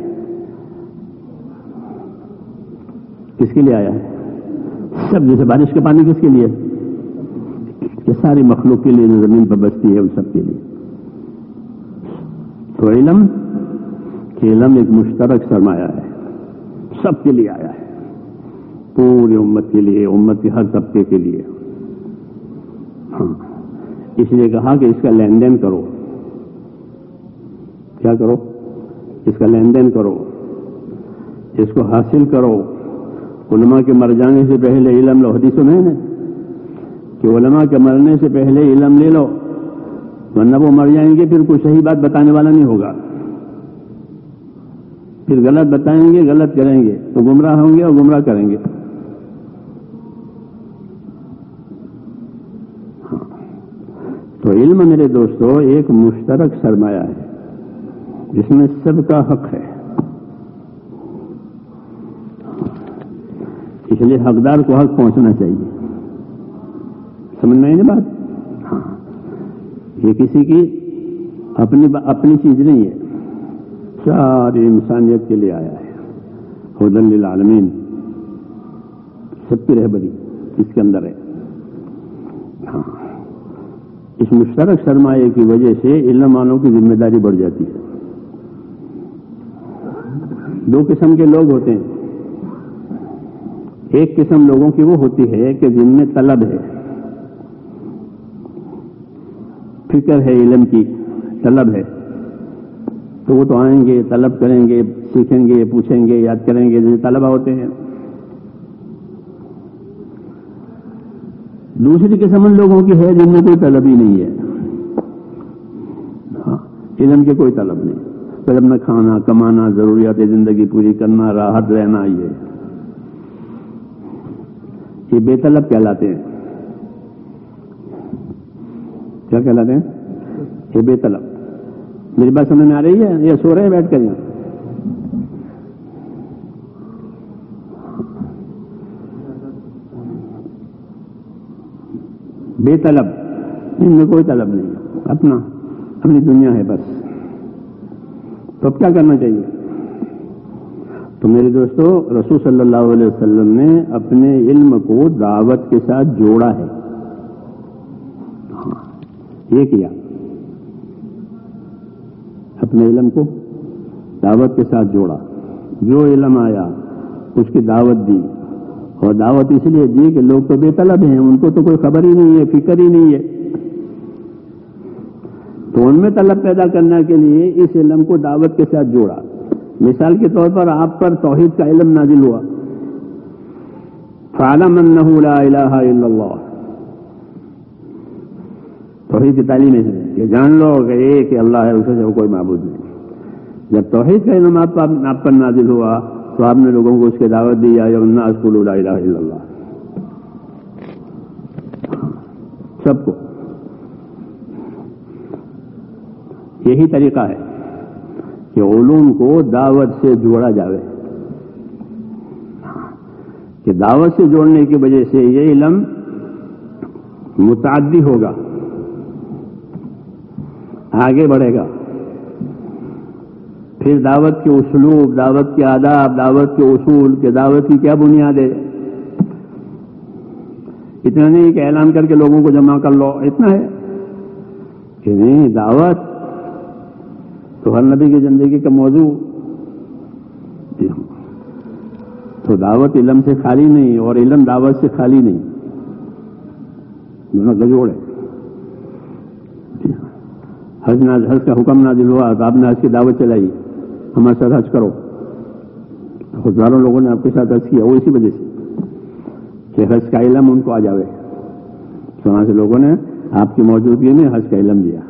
کس کے لیے آیا ہے؟ سب، جیسے بارش کا پانی کس کے لیے؟ کہ ساری مخلوق کے لیے جو زمین پر بستی ہے ان سب کے لیے۔ تو علم ایک مشترک سرمایہ ہے، سب کے لیے آیا ہے، پوری امت کے لیے، امت کے ہر طبقے کے لیے، ہاں، اس لیے کہا کہ اس کا لین دین کرو۔ کیا کرو؟ اس کا لین دین کرو، اس کو حاصل کرو۔ علماء کے مر جانے سے پہلے علم لو، حدیث میں ہے کہ علماء کے مرنے سے پہلے علم لے لو، ورنہ وہ مر جائیں گے، پھر کوئی صحیح بات بتانے والا نہیں ہوگا، پھر غلط بتائیں گے، غلط کریں گے، تو گمراہ ہوں گے اور گمراہ کریں گے۔ ہاں، تو علم میرے دوستو ایک مشترک سرمایہ ہے جس میں سب کا حق ہے، اس لیے حقدار کو حق پہنچنا چاہیے۔ سمجھ میں نہیں بات؟ ہاں، یہ کسی کی اپنی چیز نہیں ہے، ساری انسانیت کے لیے آیا ہے، ہدی للعالمین، سب کی رہبری اس کے اندر ہے۔ ہاں، اس مشترک سرمایہ کی وجہ سے علم والوں کی ذمہ داری بڑھ جاتی ہے۔ دو قسم کے لوگ ہوتے ہیں، ایک قسم لوگوں کی وہ ہوتی ہے کہ جن میں طلب ہے، فکر ہے، علم کی طلب ہے، تو وہ تو آئیں گے، طلب کریں گے، سیکھیں گے، پوچھیں گے، یاد کریں گے، جیسے طلبہ ہوتے ہیں۔ دوسری قسم ان لوگوں کی ہے جن میں کوئی طلب ہی نہیں ہے، علم کی کوئی طلب نہیں، پھر اپنا کھانا، کمانا، ضروریات زندگی پوری کرنا، راحت رہنا، یہ بے طلب کہلاتے ہیں۔ کیا کہلاتے ہیں؟ یہ بے طلب۔ میری بات سمجھ میں آ رہی ہے یا سو رہے ہیں بیٹھ کر یہاں؟ بے طلب، ان میں کوئی طلب نہیں، اپنی دنیا ہے بس۔ تو اب کیا کرنا چاہیے؟ تو میرے دوستو، رسول صلی اللہ علیہ وسلم نے اپنے علم کو دعوت کے ساتھ جوڑا ہے۔ یہ کیا، اپنے علم کو دعوت کے ساتھ جوڑا، جو علم آیا اس کی دعوت دی، اور دعوت اس لیے دی کہ لوگ تو بے طلب ہیں، ان کو تو کوئی خبر ہی نہیں ہے، فکر ہی نہیں ہے، تو ان میں طلب پیدا کرنے کے لیے اس علم کو دعوت کے ساتھ جوڑا۔ مثال کے طور پر آپ پر توحید کا علم نازل ہوا، فَاعْلَمْ أَنَّهُ لَا إِلَٰهَ إِلَّا اللَّهُ، توحید کی تعلیم ہے کہ جان لو کہ ایک اللہ ہے، اسے سے کوئی معبود نہیں۔ جب توحید کا علم آپ پر نازل ہوا تو آپ نے لوگوں کو اس کی دعوت دی، یا ایھا الناس قولوا لا الہ الا اللہ، سب کو۔ یہی طریقہ ہے کہ علوم کو دعوت سے جوڑا جاوے، کہ دعوت سے جوڑنے کی وجہ سے یہ علم متعدی ہوگا، آگے بڑھے گا۔ پھر دعوت کے اسلوب، دعوت کے آداب، دعوت کے اصول، کہ دعوت کی کیا بنیاد ہے، اتنا نہیں کہ اعلان کر کے لوگوں کو جمع کر لو، اتنا ہے کہ نہیں، دعوت تو ہر نبی کی زندگی کا موضوع، تو دعوت علم سے خالی نہیں، اور علم دعوت سے خالی نہیں، دونوں گجوڑ ہے۔ حج کا حکم نازل ہوا تو آپ نے حج کی دعوت چلائی، ہمارے ساتھ حج کرو، ہزاروں لوگوں نے آپ کے ساتھ حج کیا، وہ اسی وجہ سے کہ حج کا علم ان کو آ جاوے، تو وہاں سے لوگوں نے آپ کی موجودگی میں حج کا علم دیا،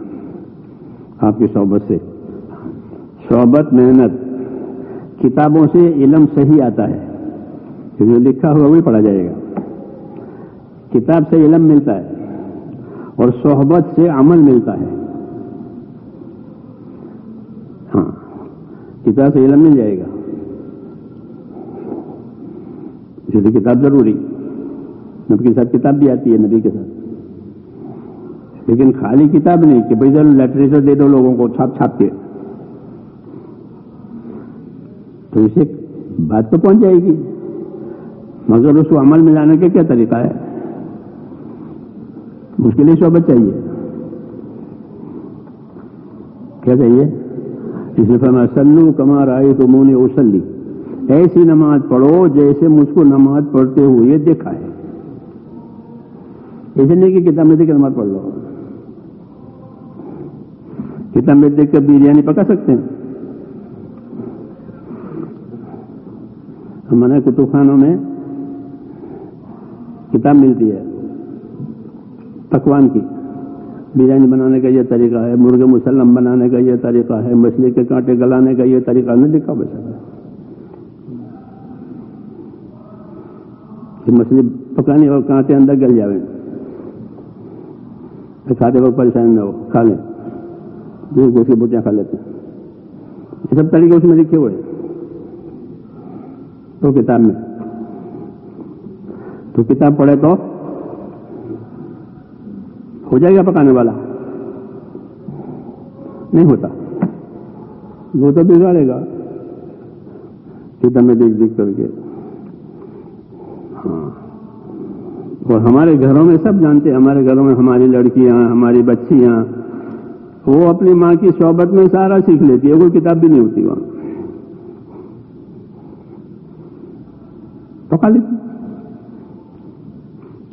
آپ کی صحبت سے۔ صحبت، محنت، کتابوں سے علم صحیح آتا ہے، کہ جو لکھا ہوا وہی پڑھا جائے گا، کتاب سے علم ملتا ہے، اور صحبت سے عمل ملتا ہے۔ ہاں، کتاب سے علم مل جائے گا، اس لیے کتاب ضروری، نبی کے ساتھ کتاب بھی آتی ہے، نبی کے ساتھ، لیکن خالی کتاب نہیں کہ بھائی ضرور لٹریچر دے دو لوگوں کو چھاپ چھاپ کے، تو اسے بات تو پہنچ جائے گی، مگر اس کو عمل میں لانے کا کیا طریقہ ہے، اس کے لیے صحبت چاہیے۔ کیا چاہیے؟ اس لیے فرمایا صلوا کما رأیتمونی اصلی، ایسی نماز پڑھو جیسے مجھ کو نماز پڑھتے ہوئے دیکھا ہے، ایسے نہیں کہ کتاب میں دیکھ کے نماز پڑھ لو، کتاب میں دیکھ کر بریانی پکا سکتے ہیں؟ ہمارے کتب خانوں میں کتاب ملتی ہے پکوان کی، بریانی بنانے کا یہ طریقہ ہے، مرغے مسلم بنانے کا یہ طریقہ ہے، مچھلی کے کانٹے گلانے کا یہ طریقہ نہیں لکھا بس، کہ مچھلی پکانی اور کانٹے اندر گل جاوے، کھاتے وقت پریشان نہ ہو، کھا لیں، دور گوشت کی بوٹیاں کھا لیتے ہیں، یہ سب طریقے اس میں لکھے ہوئے تو کتاب میں، تو کتاب پڑھے تو ہو جائے گا پکانے والا؟ نہیں ہوتا، وہ تو بگاڑے گا کتاب میں دیکھ دیکھ کر کے۔ ہاں، اور ہمارے گھروں میں سب جانتے ہیں، ہمارے گھروں میں ہماری لڑکیاں، ہماری بچیاں، وہ اپنی ماں کی صحبت میں سارا سیکھ لیتی ہے، کوئی کتاب بھی نہیں ہوتی وہاں، پکا لیتی،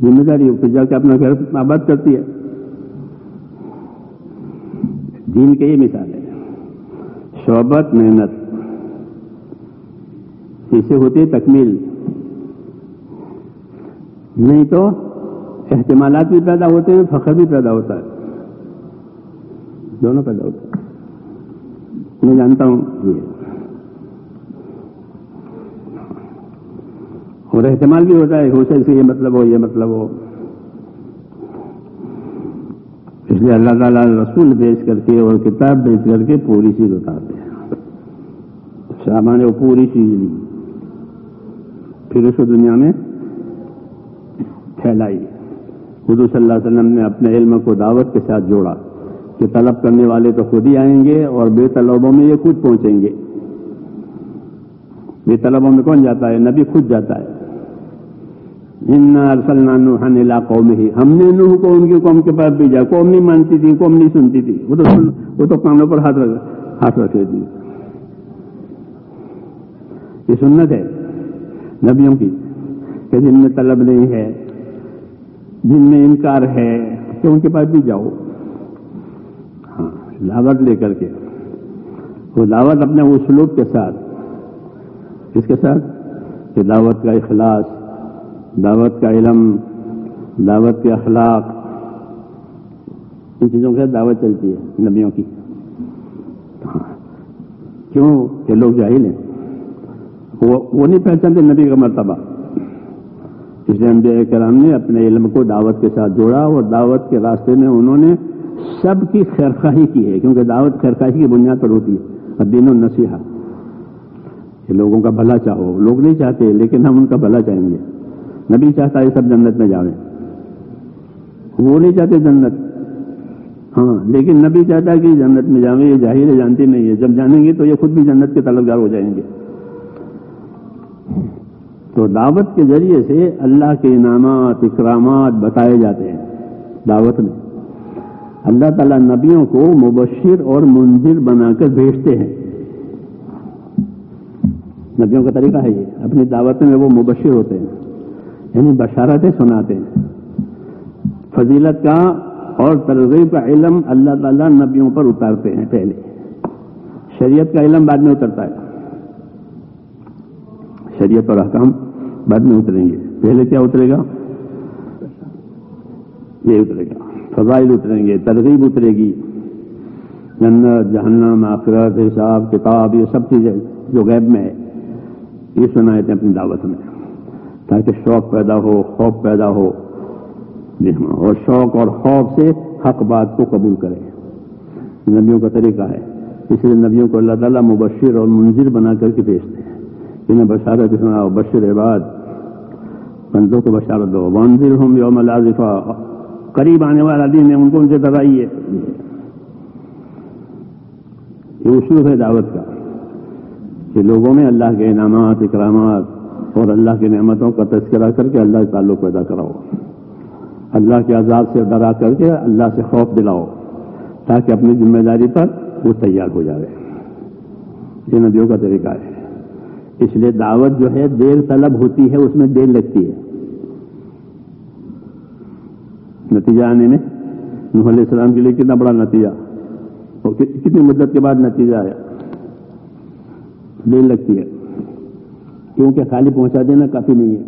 ذمہ داری پھر جا کے اپنا گھر آباد کرتی ہے۔ دین کی یہ مثال ہے. شعبت محنت اس سے ہوتی ہے تکمیل، نہیں تو احتمالات بھی پیدا ہوتے ہیں، فخر بھی پیدا ہوتا ہے، دونوں پیدا ہوتے ہیں. میں جانتا ہوں یہ، اور احتمال بھی ہوتا ہے، ہو سکتا ہے یہ مطلب ہو، یہ مطلب ہو. اس لیے اللہ تعالیٰ رسول بھیج کر کے اور کتاب بھیج کر کے پوری چیز اتارتے ہیں. سامان وہ پوری چیز لی، پھر اس کو دنیا میں پھیلائی. حضور صلی اللہ علیہ وسلم نے اپنے علم کو دعوت کے ساتھ جوڑا کہ طلب کرنے والے تو خود ہی آئیں گے اور بے طلبوں میں یہ خود پہنچیں گے. بے طلبوں میں کون جاتا ہے؟ نبی خود جاتا ہے. انا ارسلنا نوحا الی قومہ، ہم نے نوح کو ان کی قوم کے پاس بھیجا. قوم نہیں مانتی تھی، قوم نہیں سنتی تھی، وہ تو کانوں پر ہاتھ رکھ دیتی. یہ سنت ہے نبیوں کی کہ جن میں طلب نہیں ہے، جن میں انکار ہے، کہ ان کے پاس بھی جاؤ. ہاں، دعوت لے کر کے، وہ دعوت اپنے اسلوب کے ساتھ. کس کے ساتھ؟ کہ دعوت کا اخلاص، دعوت کا علم، دعوت کے اخلاق، ان چیزوں کے ساتھ دعوت چلتی ہے نبیوں کی. کیوں کہ لوگ جاہل ہیں، وہ نہیں پہچانتے نبی کا مرتبہ. اس لیے انبیاء کرام نے اپنے علم کو دعوت کے ساتھ جوڑا، اور دعوت کے راستے میں انہوں نے سب کی خیرخواہی کی ہے، کیونکہ دعوت خیرخواہی کی بنیاد پر ہوتی ہے. الدین النصیحہ، کہ لوگوں کا بھلا چاہو. لوگ نہیں چاہتے لیکن ہم ان کا بھلا چاہیں گے. نبی چاہتا ہے سب جنت میں جاویں، وہ نہیں چاہتے جنت. ہاں، لیکن نبی چاہتا ہے کہ جنت میں جاویں. یہ جاہل ہے، جانتی نہیں ہے. جب جانیں گے تو یہ خود بھی جنت کے طلبگار ہو جائیں گے. تو دعوت کے ذریعے سے اللہ کے انعامات، اکرامات بتائے جاتے ہیں. دعوت میں اللہ تعالیٰ نبیوں کو مبشر اور منذر بنا کر بھیجتے ہیں. نبیوں کا طریقہ ہے یہ. اپنی دعوت میں وہ مبشر ہوتے ہیں، یعنی بشارتیں سناتے ہیں. فضیلت کا اور ترغیب کا علم اللہ تعالیٰ نبیوں پر اتارتے ہیں پہلے. شریعت کا علم بعد میں اترتا ہے. شریعت اور احکام بعد میں اتریں گے. پہلے کیا اترے گا؟ یہ اترے گا، فضائل اتریں گے، ترغیب اترے گی. جنت، جہنم، آخرت، حساب کتاب، یہ سب چیزیں جو غیب میں ہے یہ سنائے تھے اپنی دعوت میں، تاکہ شوق پیدا ہو، خوف پیدا ہو. اور شوق اور خوف سے حق بات کو قبول کرے. نبیوں کا طریقہ ہے. اس لیے نبیوں کو اللہ تعالیٰ مبشر اور منذر بنا کر کے بھیجتے ہیں. انہیں بشارت سناؤ، بشر عباد، بندوں کو بشارت دو. وانذرہم یوم العاصفہ، قریب آنے والا دن ہے، ان کو ان سے ڈرائیے. یہ اسلوب ہے دعوت کا کہ لوگوں میں اللہ کے انعامات، اکرامات اور اللہ کی نعمتوں کا تذکرہ کر کے اللہ سے تعلق پیدا کراؤ. اللہ کے عذاب سے ڈرا کر کے اللہ سے خوف دلاؤ، تاکہ اپنی ذمہ داری پر وہ تیار ہو جائے. یہ نبیوں کا طریقہ ہے. اس لیے دعوت جو ہے دیر طلب ہوتی ہے، اس میں دیر لگتی ہے نتیجہ آنے میں. نوح علیہ السلام کے لیے کتنا بڑا نتیجہ، اور کتنی مدت کے بعد نتیجہ آیا. دیر لگتی ہے کیونکہ خالی پہنچا دینا کافی نہیں ہے.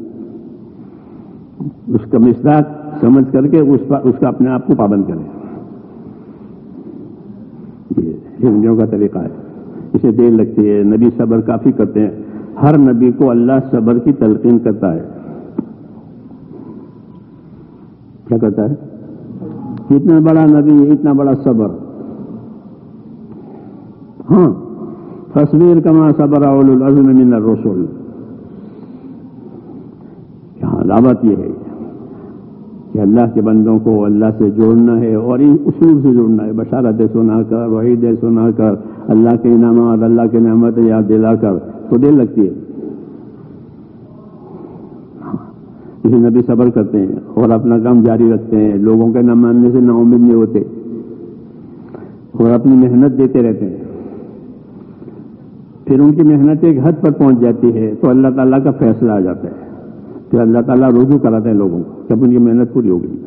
اس کا مصداق سمجھ کر کے اس کا اپنے آپ کو پابند کرے. یہ نبیوں کا طریقہ ہے. اسے دیر لگتی ہے. نبی صبر کافی کرتے ہیں. ہر نبی کو اللہ صبر کی تلقین کرتا ہے. کیا کرتا ہے؟ اتنا بڑا نبی، اتنا بڑا صبر. ہاں، فاصبر کما صبر اولو العزم من الرسل. یہاں دعوت یہ ہے کہ اللہ کے بندوں کو اللہ سے جوڑنا ہے، اور ان اصول سے جوڑنا ہے. بشارتیں سنا کر، وعیدیں سنا کر، اللہ کے انعامات، اللہ کے نعمتیں یاد دلا کر تو دیر لگتی ہے. اسی نبی صبر کرتے ہیں اور اپنا کام جاری رکھتے ہیں. لوگوں کے نہ ماننے سے نا امید نہیں ہوتے اور اپنی محنت دیتے رہتے ہیں. پھر ان کی محنت ایک حد پر پہنچ جاتی ہے تو اللہ تعالیٰ کا فیصلہ آ جاتا ہے. پھر اللہ تعالیٰ رجوع کراتے ہیں لوگوں کو جب ان کی محنت پوری ہو گئی.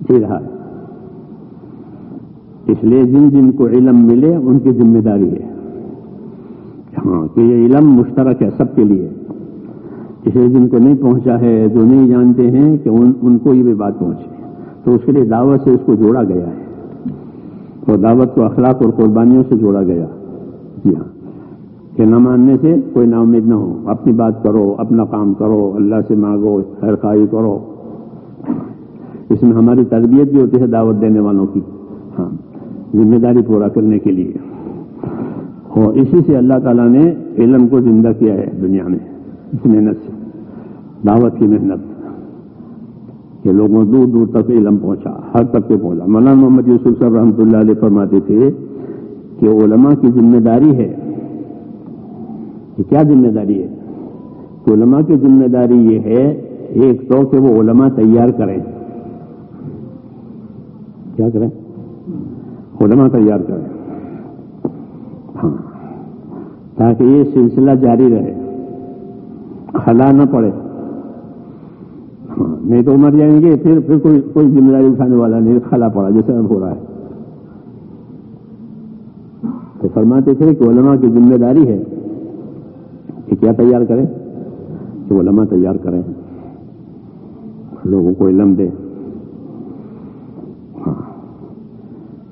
یہ رہا ہے. اس لیے جن جن کو علم ملے ان کی ذمہ داری ہے ہاں کہ یہ علم مشترک ہے سب کے لیے. اس لیے جن کو نہیں پہنچا ہے، جو نہیں جانتے ہیں کہ ان کو یہ بھی بات پہنچے، تو اس کے لیے دعوت سے اس کو جوڑا گیا ہے، اور دعوت کو اخلاق اور قربانیوں سے جوڑا گیا. جی ہاں، کہ نہ ماننے سے کوئی نا امید نہ ہو، اپنی بات کرو، اپنا کام کرو، اللہ سے مانگو، خیر خواہی کرو. اس میں ہماری تربیت بھی ہوتی ہے دعوت دینے والوں کی، ہاں ذمہ داری پورا کرنے کے لیے. اور اسی سے اللہ تعالیٰ نے علم کو زندہ کیا ہے دنیا میں، اس محنت سے، دعوت کی محنت کہ لوگوں دور دور تک علم پہنچا، ہر تک پہ پہنچا. مولانا محمد یوسف صاحب رحمۃ اللہ علیہ فرماتے تھے کہ علماء کی ذمہ داری ہے. کہ کیا ذمہ داری ہے؟ کہ علماء کی ذمہ داری یہ ہے، ایک تو کہ وہ علماء تیار کریں. کیا کریں؟ علماء تیار کریں، ہاں، تاکہ یہ سلسلہ جاری رہے، خلا نہ پڑے. ہاں نہیں تو مر جائیں گے، پھر کوئی ذمہ داری اٹھانے والا نہیں، خلا پڑا جیسے اب ہو رہا ہے. تو فرماتے تھے کہ علماء کی ذمہ داری ہے کہ کیا تیار کریں؟ کہ علماء تیار کریں، لوگوں کو علم دیں، ہاں،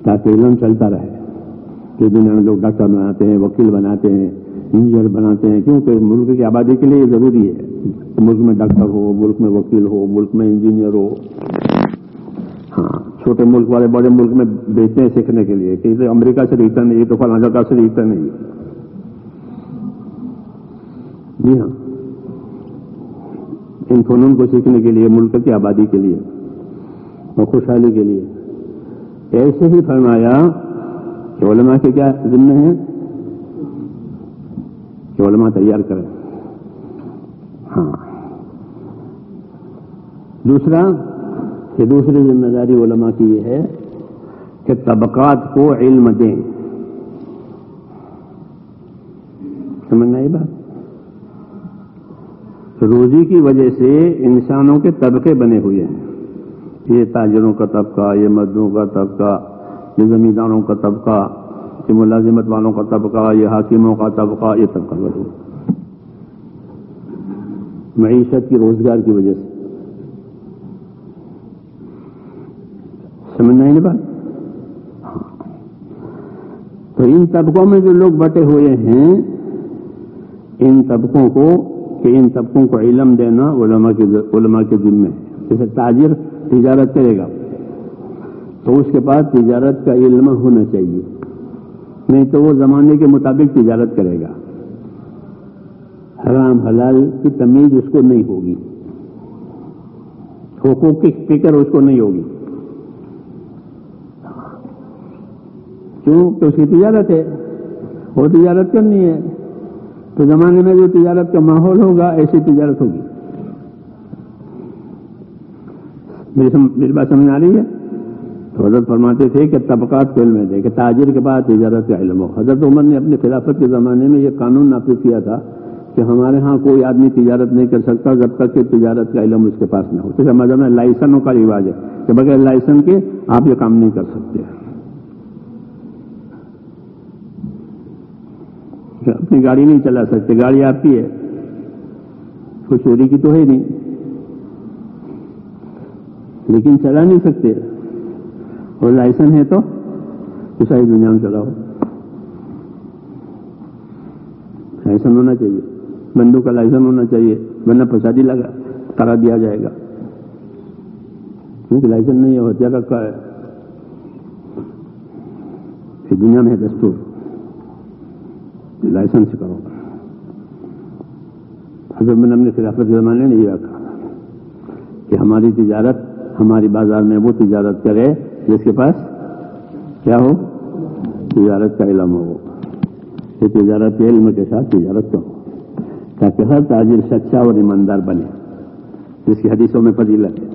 تاکہ علم چلتا رہے. کہ دنیا میں لوگ ڈاکٹر بناتے ہیں، وکیل بناتے ہیں، انجینئر بناتے ہیں، کیونکہ ملک کی آبادی کے لیے یہ ضروری ہے کہ ملک میں ڈاکٹر ہو، ملک میں وکیل ہو، ملک میں انجینئر ہو. ہاں، چھوٹے ملک والے بڑے ملک میں بیچتے ہیں سیکھنے کے لیے کہ امریکہ سے ریتا نہیں، تو فلاں جگہ سے ریتا نہیں. جی ہاں، ان فنون کو سیکھنے کے لیے، ملک کی آبادی کے لیے اور خوشحالی کے لیے. ایسے ہی فرمایا کہ علماء کے کیا ذمہ ہیں؟ کہ علماء تیار کریں. ہاں، دوسرا کہ دوسری ذمہ داری علماء کی یہ ہے کہ طبقات کو علم دیں. سمجھنا یہ بات؟ روزی کی وجہ سے انسانوں کے طبقے بنے ہوئے ہیں. یہ تاجروں کا طبقہ، یہ مزدوروں کا طبقہ، یہ زمینداروں کا طبقہ، یہ ملازمت والوں کا طبقہ، یہ حاکموں کا طبقہ، یہ طبقہ بنے معیشت کی، روزگار کی وجہ سے. سمجھنا ہے بات؟ تو ان طبقوں میں جو لوگ بٹے ہوئے ہیں، ان طبقوں کو علم دینا علماء کے ذمہ ہے. جیسے تاجر تجارت کرے گا تو اس کے پاس تجارت کا علم ہونا چاہیے، نہیں تو وہ زمانے کے مطابق تجارت کرے گا، حرام حلال کی تمیز اس کو نہیں ہوگی، حقوق کی فکر اس کو نہیں ہوگی. کیوں؟ تو اس کی تجارت ہے، وہ تجارت کرنی ہے. تو زمانے میں جو تجارت کا ماحول ہوگا ایسی تجارت ہوگی. میری بات سمجھ آ رہی ہے؟ تو حضرت فرماتے تھے کہ طبقات کو علم دے، کہ تاجر کے بعد تجارت کا علم ہو. حضرت عمر نے اپنے خلافت کے زمانے میں یہ قانون نافذ کیا تھا کہ ہمارے ہاں کوئی آدمی تجارت نہیں کر سکتا جب تک کہ تجارت کا علم اس کے پاس نہ ہو. جیسے مذہب میں لائسنسوں کا رواج ہے کہ بغیر لائسنس کے آپ یہ کام نہیں کر سکتے. اپنی گاڑی نہیں چلا سکتے، گاڑی آپ کی ہے، کوئی چوری کی تو ہے نہیں، لیکن چلا نہیں سکتے. اور لائسنس ہے تو ساری دنیا میں چلاؤ. لائسنس ہونا چاہیے، بندوق کا لائسنس ہونا چاہیے، ورنہ فسادی کرا دیا جائے گا. کیونکہ لائسنس نہیں ہے، ہتھیار رکھا ہے. دنیا میں ہے دستور، لائسنس کرو. حضرت میں نے اپنے خلافت کے زمانے نے یہ کہا کہ ہماری تجارت، ہماری بازار میں وہ تجارت کرے جس کے پاس کیا ہو؟ تجارت کا علم ہو. یہ تجارت کے علم کے ساتھ تجارت ہو، تاکہ ہر تاجر سچا اور ایماندار بنے، جس کی حدیثوں میں فضیلت ہے.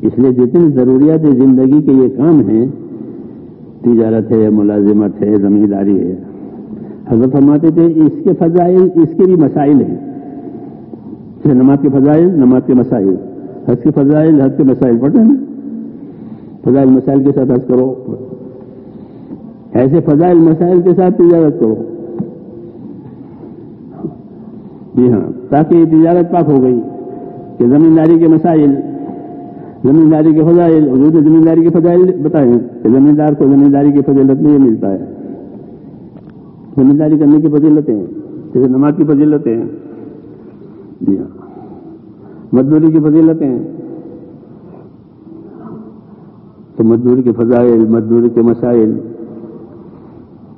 اس لیے جتنی ضروریات زندگی کے یہ کام ہیں، تجارت ہے، ملازمت ہے، زمینداری ہے، حضرت فرماتے تھے اس کے فضائل، اس کے بھی مسائل ہیں. جیسے نماز کے فضائل، نماز کے مسائل، حج کے فضائل، حج کے مسائل پڑھتے ہیں نا. فضائل مسائل کے ساتھ حج کرو، ایسے فضائل مسائل کے ساتھ تجارت کرو. جی ہاں، تاکہ یہ تجارت پاک ہو گئی کہ زمینداری کے مسائل، زمینداری کے فضائل، حضور نے زمینداری کے فضائل بتائے کہ زمیندار کو زمینداری کی فضیلت میں یہ ملتا ہے. زمینداری کرنے کی فضیلتیں جیسے نماز کی فضیلتیں ہیں. جی ہاں، مزدوری کی فضیلتیں ہیں. تو مزدوری کے فضائل، مزدوری کے مسائل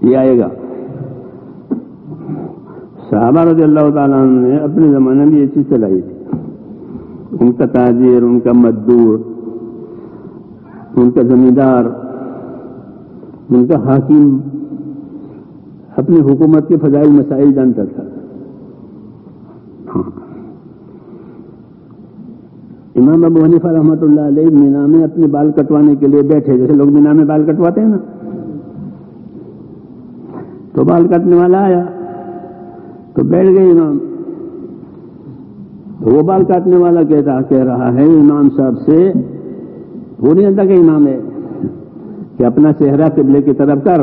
یہ آئے گا. صحابہ رضی اللہ تعالیٰ عنہ نے اپنے زمانے میں یہ چیز چلائی تھی. ان کا تاجر، ان کا مزدور، ان کا زمیندار، ان کا حاکم اپنی حکومت کے فضائل مسائل جانتا تھا. امام ابو حنیفہ رحمۃ اللہ علیہ مینا میں اپنے بال کٹوانے کے لیے بیٹھے، جیسے لوگ مینا میں بال کٹواتے ہیں نا، تو بال کٹنے والا آیا تو بیٹھ گئے امام. تو وہ بال کاٹنے والا کہہ رہا ہے امام صاحب سے، وہ نہیں جانتا کہ امام ہے، کہ اپنا چہرہ قبلے کی طرف کر،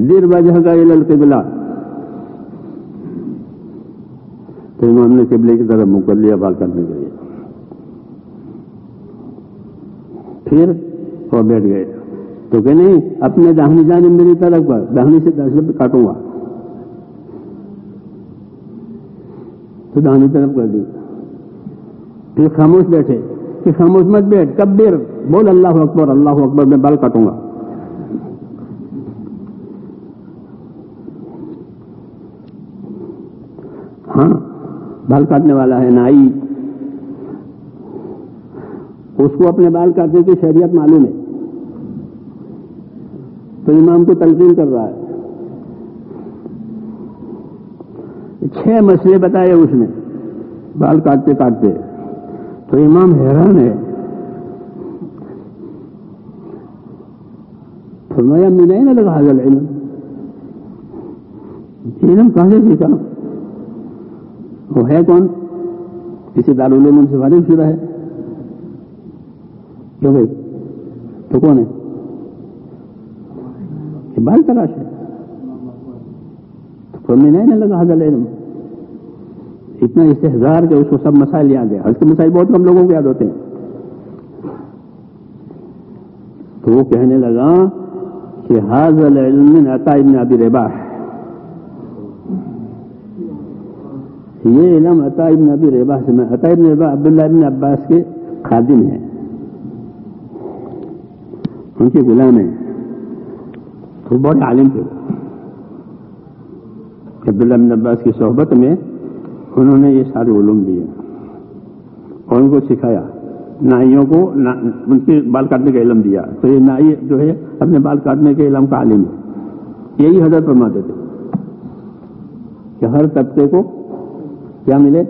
دیر وجہ کا الی القبلہ. تو امام نے قبلے کی طرف منہ کر لیا بال کاٹنے کے لیے. پھر وہ بیٹھ گئے تو کہ نہیں، اپنے داہنی جانب میری طرف پر، داہنی سے داہنی کاٹوں گا. تو داہنی طرف کر دی. پھر خاموش بیٹھے کہ خاموش مت بیٹھ، کبیر بول اللہ اکبر، اللہ اکبر، میں بال کاٹوں گا. ہاں، بال کاٹنے والا ہے نائی، اس کو اپنے بال کاٹنے کی شریعت معلوم ہے، تو امام کو تلقین کر رہا ہے. 6 مسئلے بتائے اس نے بال کاٹتے کاٹتے. تو امام حیران ہے. فرمایا من این لگا هذا العلم، علم کہاں سے سیکھا؟ وہ ہے کون؟ کسی دارالعلوم سے فارغ شدہ ہے کیوں بھائی؟ تو کون ہے؟ کہ بال تراش ہے. تو من این لگا هذا العلم، اتنا استحضار کہ اس کو سب مسائل یاد ہے. حج کے مسائل بہت کم لوگوں کو یاد ہوتے ہیں. تو وہ کہنے لگا کہ هذا العلم من عطاء ابن ابی رباح، یہ علم عطاء ابن ابی رباح سے. میں عطاء ابن رباح عبداللہ ابن عباس کے خادم ہیں، ان کے غلام ہیں. تو بڑے عالم تھے. عبداللہ ابن عباس کی صحبت میں انہوں نے یہ سارے علوم دیے اور ان کو سکھایا. نائیوں کو ان کے بال کاٹنے کا علم دیا. تو یہ نائی جو ہے اپنے بال کاٹنے کے علم کا عالم ہے. یہی حضرت فرماتے تھے کہ ہر طبقے کو کیا ملے؟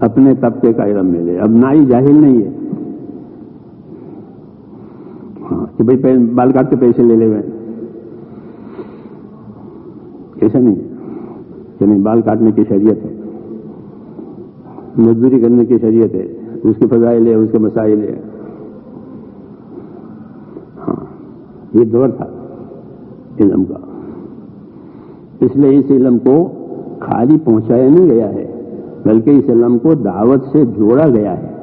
اپنے طبقے کا علم ملے. اب نائی جاہل نہیں ہے کہ بھائی بال کاٹ کے پیسے لے لے ہوئے، ایسا نہیں کہ نہیں. بال کاٹنے کی شریعت ہے، مزدوری کرنے کی شریعت ہے، اس کے فضائل ہے، اس کے مسائل ہے. ہاں، یہ دور تھا علم کا. اس لیے اس علم کو خالی پہنچایا نہیں گیا ہے، بلکہ اس علم کو دعوت سے جوڑا گیا ہے،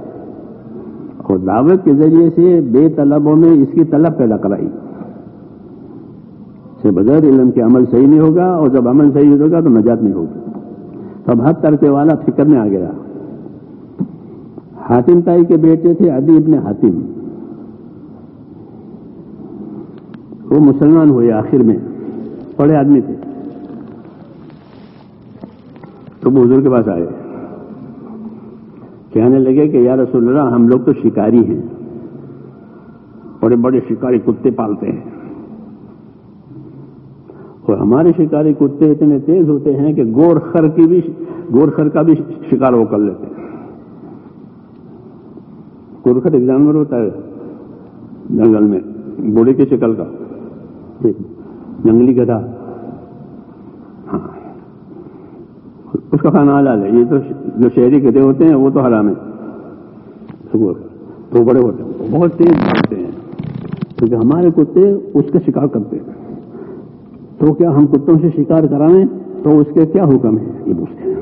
اور دعوت کے ذریعے سے بے طلبوں میں اس کی طلب پیدا کرائی. سے بغیر علم کے عمل صحیح نہیں ہوگا، اور جب عمل صحیح ہوگا تو نجات نہیں ہوگی. تب حد کرنے والا فکر میں آ گیا. حاتم تائی کے بیٹے تھے عدی ابن حاتم، وہ مسلمان ہوئے آخر میں، بڑے آدمی تھے. تو وہ حضور کے پاس آئے، کہنے لگے کہ یا رسول اللہ، ہم لوگ تو شکاری ہیں، بڑے بڑے شکاری کتے پالتے ہیں، اور ہمارے شکاری کتے اتنے تیز ہوتے ہیں کہ گور خر کا بھی شکار وہ کر لیتے ہیں. گور خر ایک جانور ہوتا ہے جنگل میں، بوڑے کی شکل کا، جنگلی گدھا. ہاں، اس کا کھانا حلال ہے. یہ تو جو شہری گدھے ہوتے ہیں وہ تو حرام ہے. تو بڑے ہوتے ہیں، بہت تیز بھاگتے ہیں. کیونکہ ہمارے کتے اس کا شکار کرتے ہیں، تو کیا ہم کتوں سے شکار کرائیں تو اس کے کیا حکم ہے؟ یہ پوچھتے ہیں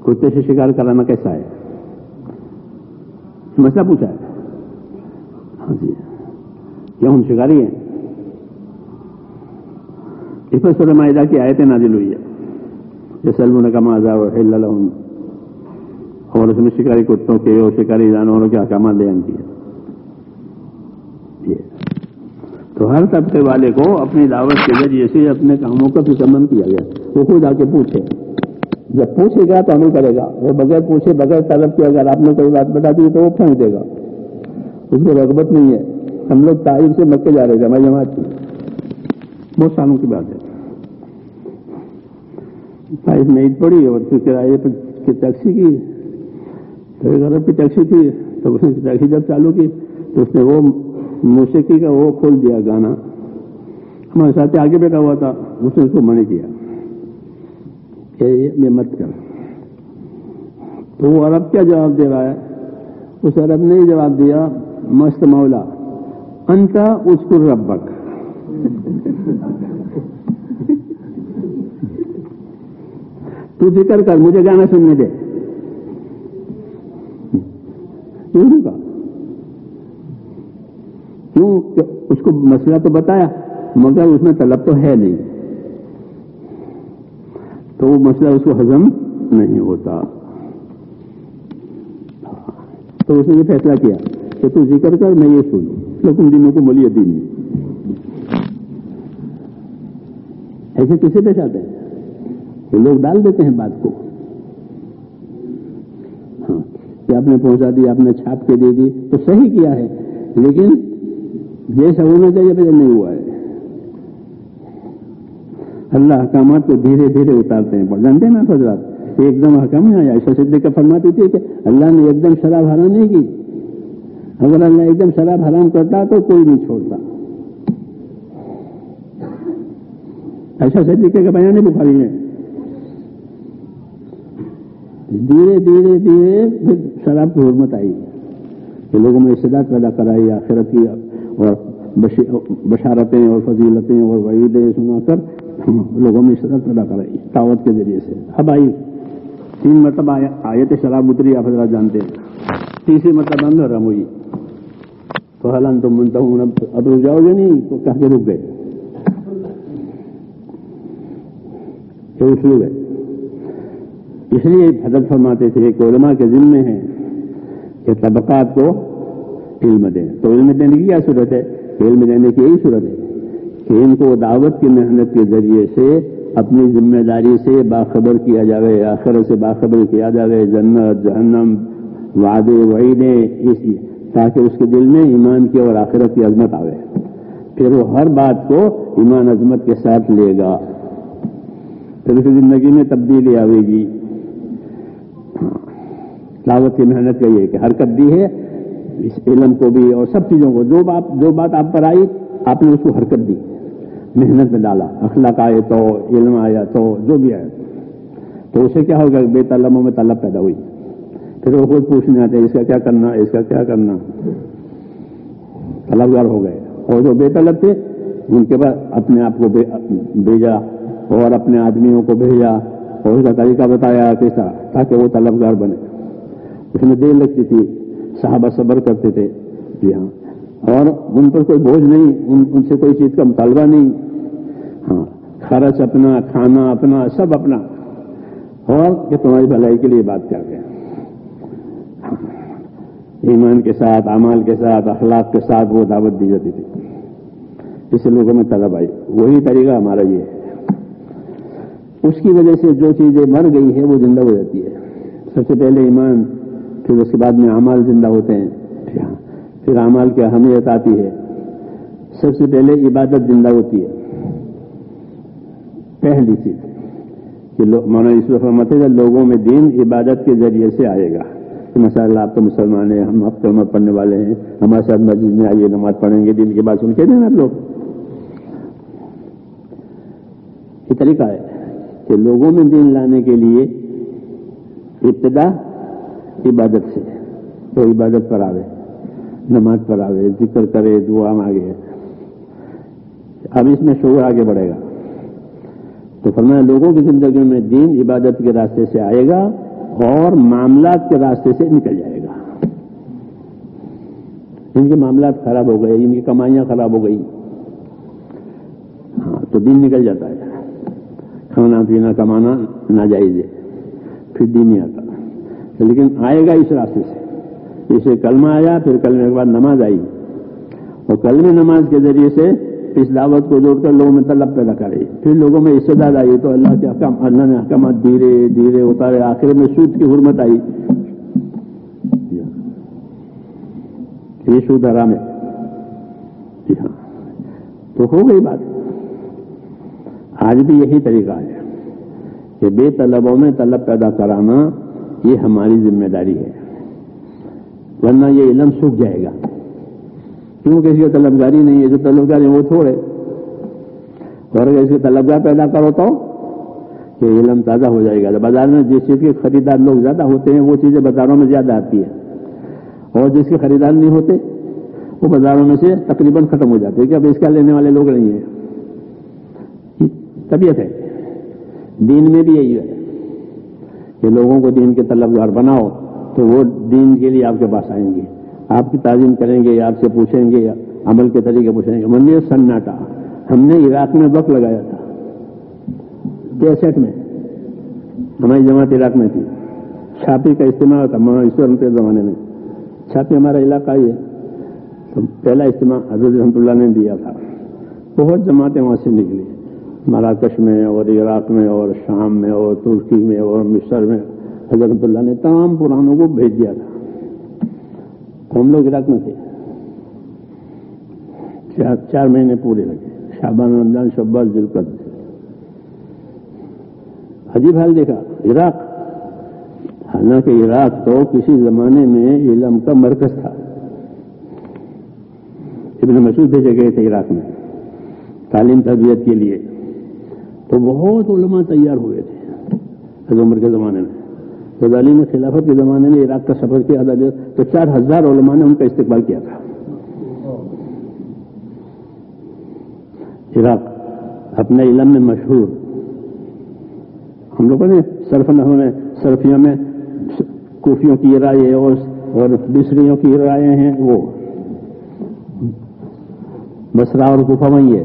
کتے سے شکار کرانا کیسا ہے؟ مسئلہ پوچھا ہے. ہاں جی، کیا ہم شکاری ہیں؟ اس پر سورہ مائدہ کی آیتیں نازل ہوئی ہے، یسألونک ماذا احل لہم، اور اس میں شکاری کتوں کے اور شکاری جانوروں کے احکامات بیان کیے. تو ہر طبقے والے کو اپنی دعوت کے ذریعے سے اپنے کاموں کا فکرمند کیا گیا. وہ خود آ کے پوچھے، جب پوچھے گا تو عمل کرے گا. وہ بغیر پوچھے بغیر طلب کے اگر آپ نے کوئی بات بتا دی تو وہ پھینک دے گا، اس کو رغبت نہیں ہے. ہم لوگ طائف سے مکے جا رہے تھے ہماری جماعت کی، بہت سالوں کی بات ہے. طائف میں عید پڑی اور پھر کرائے پر ٹیکسی کی، تو ایک عرب کی ٹیکسی تھی، تو اس نے ٹیکسی جب چالو کی تو اس نے وہ موسیقی کا وہ کھول دیا گانا. ہمارے ساتھ آگے بیٹھا ہوا تھا، اس نے اس کو منع کیا کہ یہ مت کر. تو وہ عرب کیا جواب دے رہا ہے؟ اس عرب نے جواب دیا، مست مولا انت اذکر ربک. تو ذکر کر، مجھے گانا سننے دے. کیوں نہیں کہا؟ کیوں؟ اس کو مسئلہ تو بتایا مگر اس میں طلب تو ہے نہیں، تو وہ مسئلہ اس کو ہضم نہیں ہوتا. تو اس نے یہ فیصلہ کیا کہ تو ذکر کر، میں یہ سنوں، لیکن دنوں کو مولی دینی. ایسے کسے پیش آتے ہیں کہ لوگ ڈال دیتے ہیں بات کو. ہاں کہ آپ نے پہنچا دی، آپ نے چھاپ کے دے دی تو صحیح کیا ہے، لیکن جیسا ہونا چاہیے پھر نہیں ہوا ہے. اللہ احکامات کو دھیرے دھیرے اتارتے ہیں. جانتے ہیں نا حضرات، ایک دم حکم نہیں آیا. عائشہ صدیقہ فرماتی تھی کہ اللہ نے ایک دم شراب حرام نہیں کی. اگر اللہ ایک دم شراب حرام کرتا تو کوئی نہیں چھوڑتا. عائشہ صدیقہ کا بیان ہے بخاری میں. دھیرے دھیرے دھیرے پھر شراب کی حرمت آئی کہ لوگوں میں استعداد پیدا کرائی، آخرت کی اور بشارتیں اور فضیلتیں اور وعیدیں سنا کر لوگوں میں استعداد پیدا کرائی دعوت کے ذریعے سے. اب آئی 3 مرتبہ آیت شراب اتری، آپ حضرات جانتے ہیں. تیسری مرتبہ میں رم ہوئی تو حالان تم منتہون، اب رک جاؤ گے نہیں تو کہہ کے رک گئے. اسلوب ہے. اس لیے حضرت فرماتے تھے کہ علماء کے ذمے ہیں کہ طبقات کو علم دیں. تو علم دینے کی کیا صورت ہے؟ علم دینے کی یہی صورت ہے کہ ان کو دعوت کی محنت کے ذریعے سے اپنی ذمہ داری سے باخبر کیا جائے، آخرت سے باخبر کیا جائے، جنت جہنم وعدے وعیدیں، تاکہ اس کے دل میں ایمان کی اور آخرت کی عظمت آئے. پھر وہ ہر بات کو ایمان عظمت کے ساتھ لے گا، پھر اس کی زندگی میں تبدیلی آئے گی. دعوت کی محنت کا یہ کہ حرکت دی ہے اس علم کو بھی اور سب چیزوں کو. جو بات آپ پر آئی آپ نے اس کو حرکت دی، محنت میں ڈالا. اخلاق آئے تو، علم آیا تو، جو بھی آیا تو اسے کیا ہوگا؟ بے طلبوں میں طلب پیدا ہوئی. پھر وہ خود پوچھنے آتے اس کا کیا کرنا، اس کا کیا کرنا. طلبگار ہو گئے. اور جو بے طلب تھے ان کے بعد اپنے آپ کو بھیجا اور اپنے آدمیوں کو بھیجا اور اس کا طریقہ بتایا کیسا، تاکہ وہ طلبگار بنے. اس میں دیر لگتی تھی، صحابہ صبر کرتے تھے. جی ہاں، اور ان پر کوئی بوجھ نہیں، ان سے کوئی چیز کا مطالبہ نہیں. ہاں، خرچ اپنا، کھانا اپنا، سب اپنا، اور کہ تمہاری بھلائی کے لیے بات کر گئے. ایمان کے ساتھ، اعمال کے ساتھ، اخلاق کے ساتھ وہ دعوت دی جاتی تھی. اس لوگوں میں طلب آئی. وہی طریقہ ہمارا یہ ہے. اس کی وجہ سے جو چیزیں مر گئی ہے وہ زندہ ہو جاتی ہے. سب سے پہلے ایمان، پھر اس کے بعد میں اعمال زندہ ہوتے ہیں. پھر اعمال کی اہمیت آتی ہے. سب سے پہلے عبادت زندہ ہوتی ہے. پہلی چیز کہ مولانا یوسف فرماتے ہیں لوگوں میں دین عبادت کے ذریعے سے آئے گا. ماشاء اللہ آپ تو مسلمان ہیں، ہم آپ کلمہ پڑھنے والے ہیں، ہمارے ساتھ مسجد میں آئیے نماز پڑھیں گے، دین کی بات سن کے دیں آپ لوگ. یہ طریقہ ہے کہ لوگوں میں دین لانے کے لیے ابتدا عبادت سے، تو عبادت پر آوے. نماز پڑھاوے، ذکر کرے، دعا مانگے. اب اس میں شعور آگے بڑھے گا. تو فرمایا لوگوں کی زندگیوں میں دین عبادت کے راستے سے آئے گا اور معاملات کے راستے سے نکل جائے گا. ان کے معاملات خراب ہو گئے، ان کی کمائیاں خراب ہو گئی، ہاں تو دین نکل جاتا ہے. کھانا پینا کمانا ناجائز ہے، پھر دین نہیں آتا. لیکن آئے گا اس راستے سے. اسے کلمہ آیا، پھر کلمے کے بعد نماز آئی، اور کلمے نماز کے ذریعے سے اس دعوت کو جوڑ کر لوگوں میں طلب پیدا کرے. پھر لوگوں میں استداد آئی تو اللہ کے احکام، اللہ نے احکامات دھیرے دھیرے اتارے. آخر میں سود کی حرمت آئی. یہ سود حرام ہے. جی ہاں، تو ہو گئی بات. آج بھی یہی طریقہ ہے کہ بے طلبوں میں طلب پیدا کرانا یہ ہماری ذمہ داری ہے، ورنہ یہ علم سوکھ جائے گا. کیونکہ اس کی طلبگاری نہیں ہے. جو طلبگار ہے وہ تھوڑے، اور اگر اس کی طلبگار پیدا کرو تو یہ علم تازہ ہو جائے گا. بازار میں جس چیز کے خریدار لوگ زیادہ ہوتے ہیں وہ چیزیں بازاروں میں زیادہ آتی ہیں، اور جس کے خریدار نہیں ہوتے وہ بازاروں میں سے تقریباً ختم ہو جاتے ہیں کہ اب اس کا لینے والے لوگ نہیں ہیں. طبیعت ہے. دین میں بھی یہی ہے کہ لوگوں کو دین کے طلبگار بناؤ تو وہ دین کے لیے آپ کے پاس آئیں گے، آپ کی تعظیم کریں گے، آپ سے پوچھیں گے، عمل کے طریقے پوچھیں گے. منیر سناٹا ہم نے عراق میں وقت لگایا تھا 63 میں. ہماری جماعت عراق میں تھی. چھاپی کا اجتماع تھا اس کے زمانے میں. چھاپی ہمارا علاقہ ہی ہے. تو پہلا اجتماع حضرت رحمۃ اللہ نے دیا تھا. بہت جماعتیں وہاں سے نکلی، مراکش میں اور عراق میں اور شام میں اور ترکی میں اور مصر میں. حضرت رحمۃ اللہ نے تمام پرانوں کو بھیج دیا تھا. ہم لوگ عراق میں تھے. 4 مہینے پورے لگے، شعبان، رمضان، شوال، ذوالقعدہ. عجیب حال دیکھا عراق. حالانکہ عراق تو کسی زمانے میں علم کا مرکز تھا. ابن مسعود بھیجے گئے تھے عراق میں تعلیم تربیت کے لیے. تو بہت علماء تیار ہوئے تھے حضرت عمر کے زمانے میں. غزالی نے خلافت کے زمانے میں عراق کا سفر کیا تھا تو 4000 علماء نے ان کا استقبال کیا تھا. عراق اپنے علم میں مشہور. ہم لوگوں نے صرف نحو میں، صرفیوں میں کوفیوں کی رائے اور بصریوں کی رائے ہیں. وہ بصرہ اور کوفہ وہی ہے.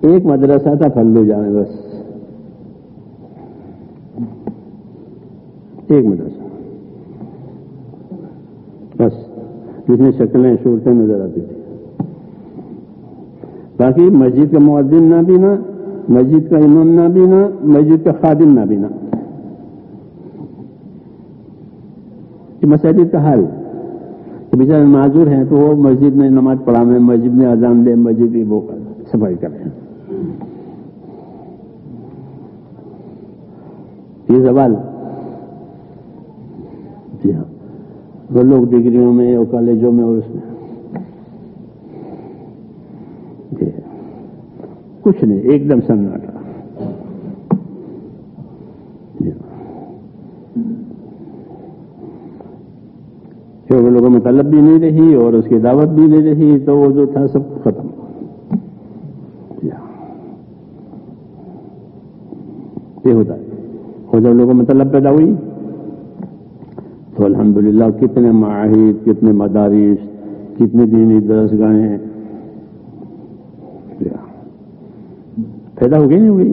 ایک مدرسہ تھا پھلو جامع، بس ایک مدرسہ بس، جس میں شکلیں صورتیں نظر آتی تھی. باقی مسجد کا مؤذن نہ بینا، مسجد کا امام نہ بینا، مسجد کا خادم نہ بینا. یہ مساجد کا حال بیچارے معذور ہیں تو وہ مسجد میں نماز پڑھاویں، مسجد میں اذان دیں، مسجد کی وہ صفائی کریں. یہ سوال جی ہاں، وہ لوگ ڈگریوں میں اور کالجوں میں اور اس میں جی کچھ نہیں، ایک دم سناٹا. وہ لوگوں میں طلب بھی نہیں رہی اور اس کی دعوت بھی نہیں رہی تو وہ جو تھا سب ختم. یہ ہوتا ہے. اور جب لوگوں میں طلب پیدا ہوئی تو الحمدللہ کتنے معاہد، کتنے مدارس، کتنے دینی درسگاہیں پیدا ہو گئی نہیں ہوئی.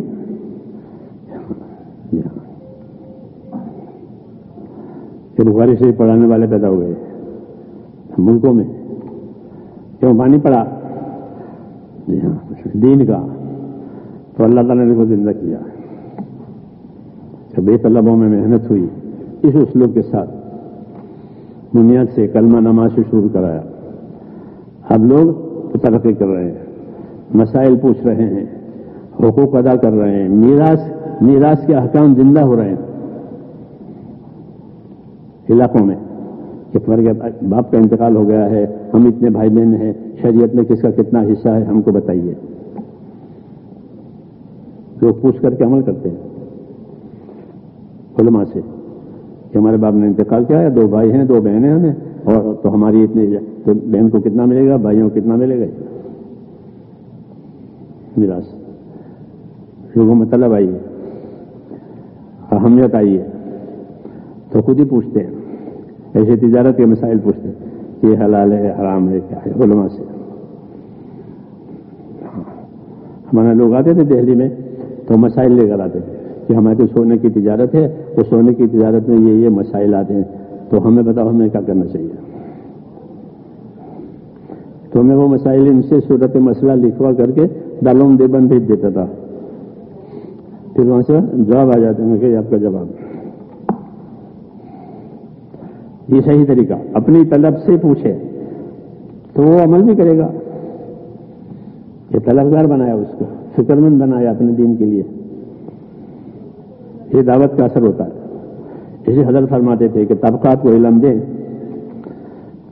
بخاری سے پڑھانے والے پیدا ہو گئے ملکوں میں. کیوں پانی پڑا دین کا تو اللہ تعالیٰ نے کو زندہ کیا. بے طلبوں میں محنت ہوئی اس اسلوب کے ساتھ. بنیاد سے کلمہ نماز سے شروع کرایا. اب لوگ ترقی کر رہے ہیں، مسائل پوچھ رہے ہیں، حقوق ادا کر رہے ہیں، میراث کے احکام زندہ ہو رہے ہیں علاقوں میں. کہ باپ کا انتقال ہو گیا ہے، ہم اتنے بھائی بہن ہیں، شریعت میں کس کا کتنا حصہ ہے ہم کو بتائیے. لوگ پوچھ کر کے عمل کرتے ہیں علماء سے. کہ ہمارے باپ نے انتقال کیا ہے، 2 بھائی ہیں 2 بہنیں ہمیں، اور تو ہماری اتنی، تو بہن کو کتنا ملے گا، بھائیوں کو کتنا ملے گا میراث؟ لوگوں میں طلب آئی ہے، اہمیت آئی ہے، تو خود ہی پوچھتے ہیں، ایسے تجارت کے مسائل پوچھتے ہیں کہ یہ حلال ہے حرام ہے کیا ہے، علماء سے۔ ہمارے لوگ آتے تھے دہلی میں تو مسائل لے کر آتے تھے کہ ہماری سونے کی تجارت ہے، تو سونے کی تجارت میں یہ مسائل آتے ہیں، تو ہمیں بتاؤ ہمیں کیا کرنا چاہیے۔ تو میں وہ مسائل ان سے صورت مسئلہ لکھوا کر کے دارالعلوم دیوبند بھیج دیتا تھا، پھر وہاں سے جواب آ جاتے ہیں کہ آپ کا جواب۔ یہ صحیح طریقہ، اپنی طلب سے پوچھے تو وہ عمل بھی کرے گا۔ یہ طلبگار بنایا اس کو، فکر مند بنایا اپنے دین کے لیے۔ یہ دعوت کا اثر ہوتا ہے۔ اسی حضرت فرماتے تھے کہ طبقات کو علم دیں،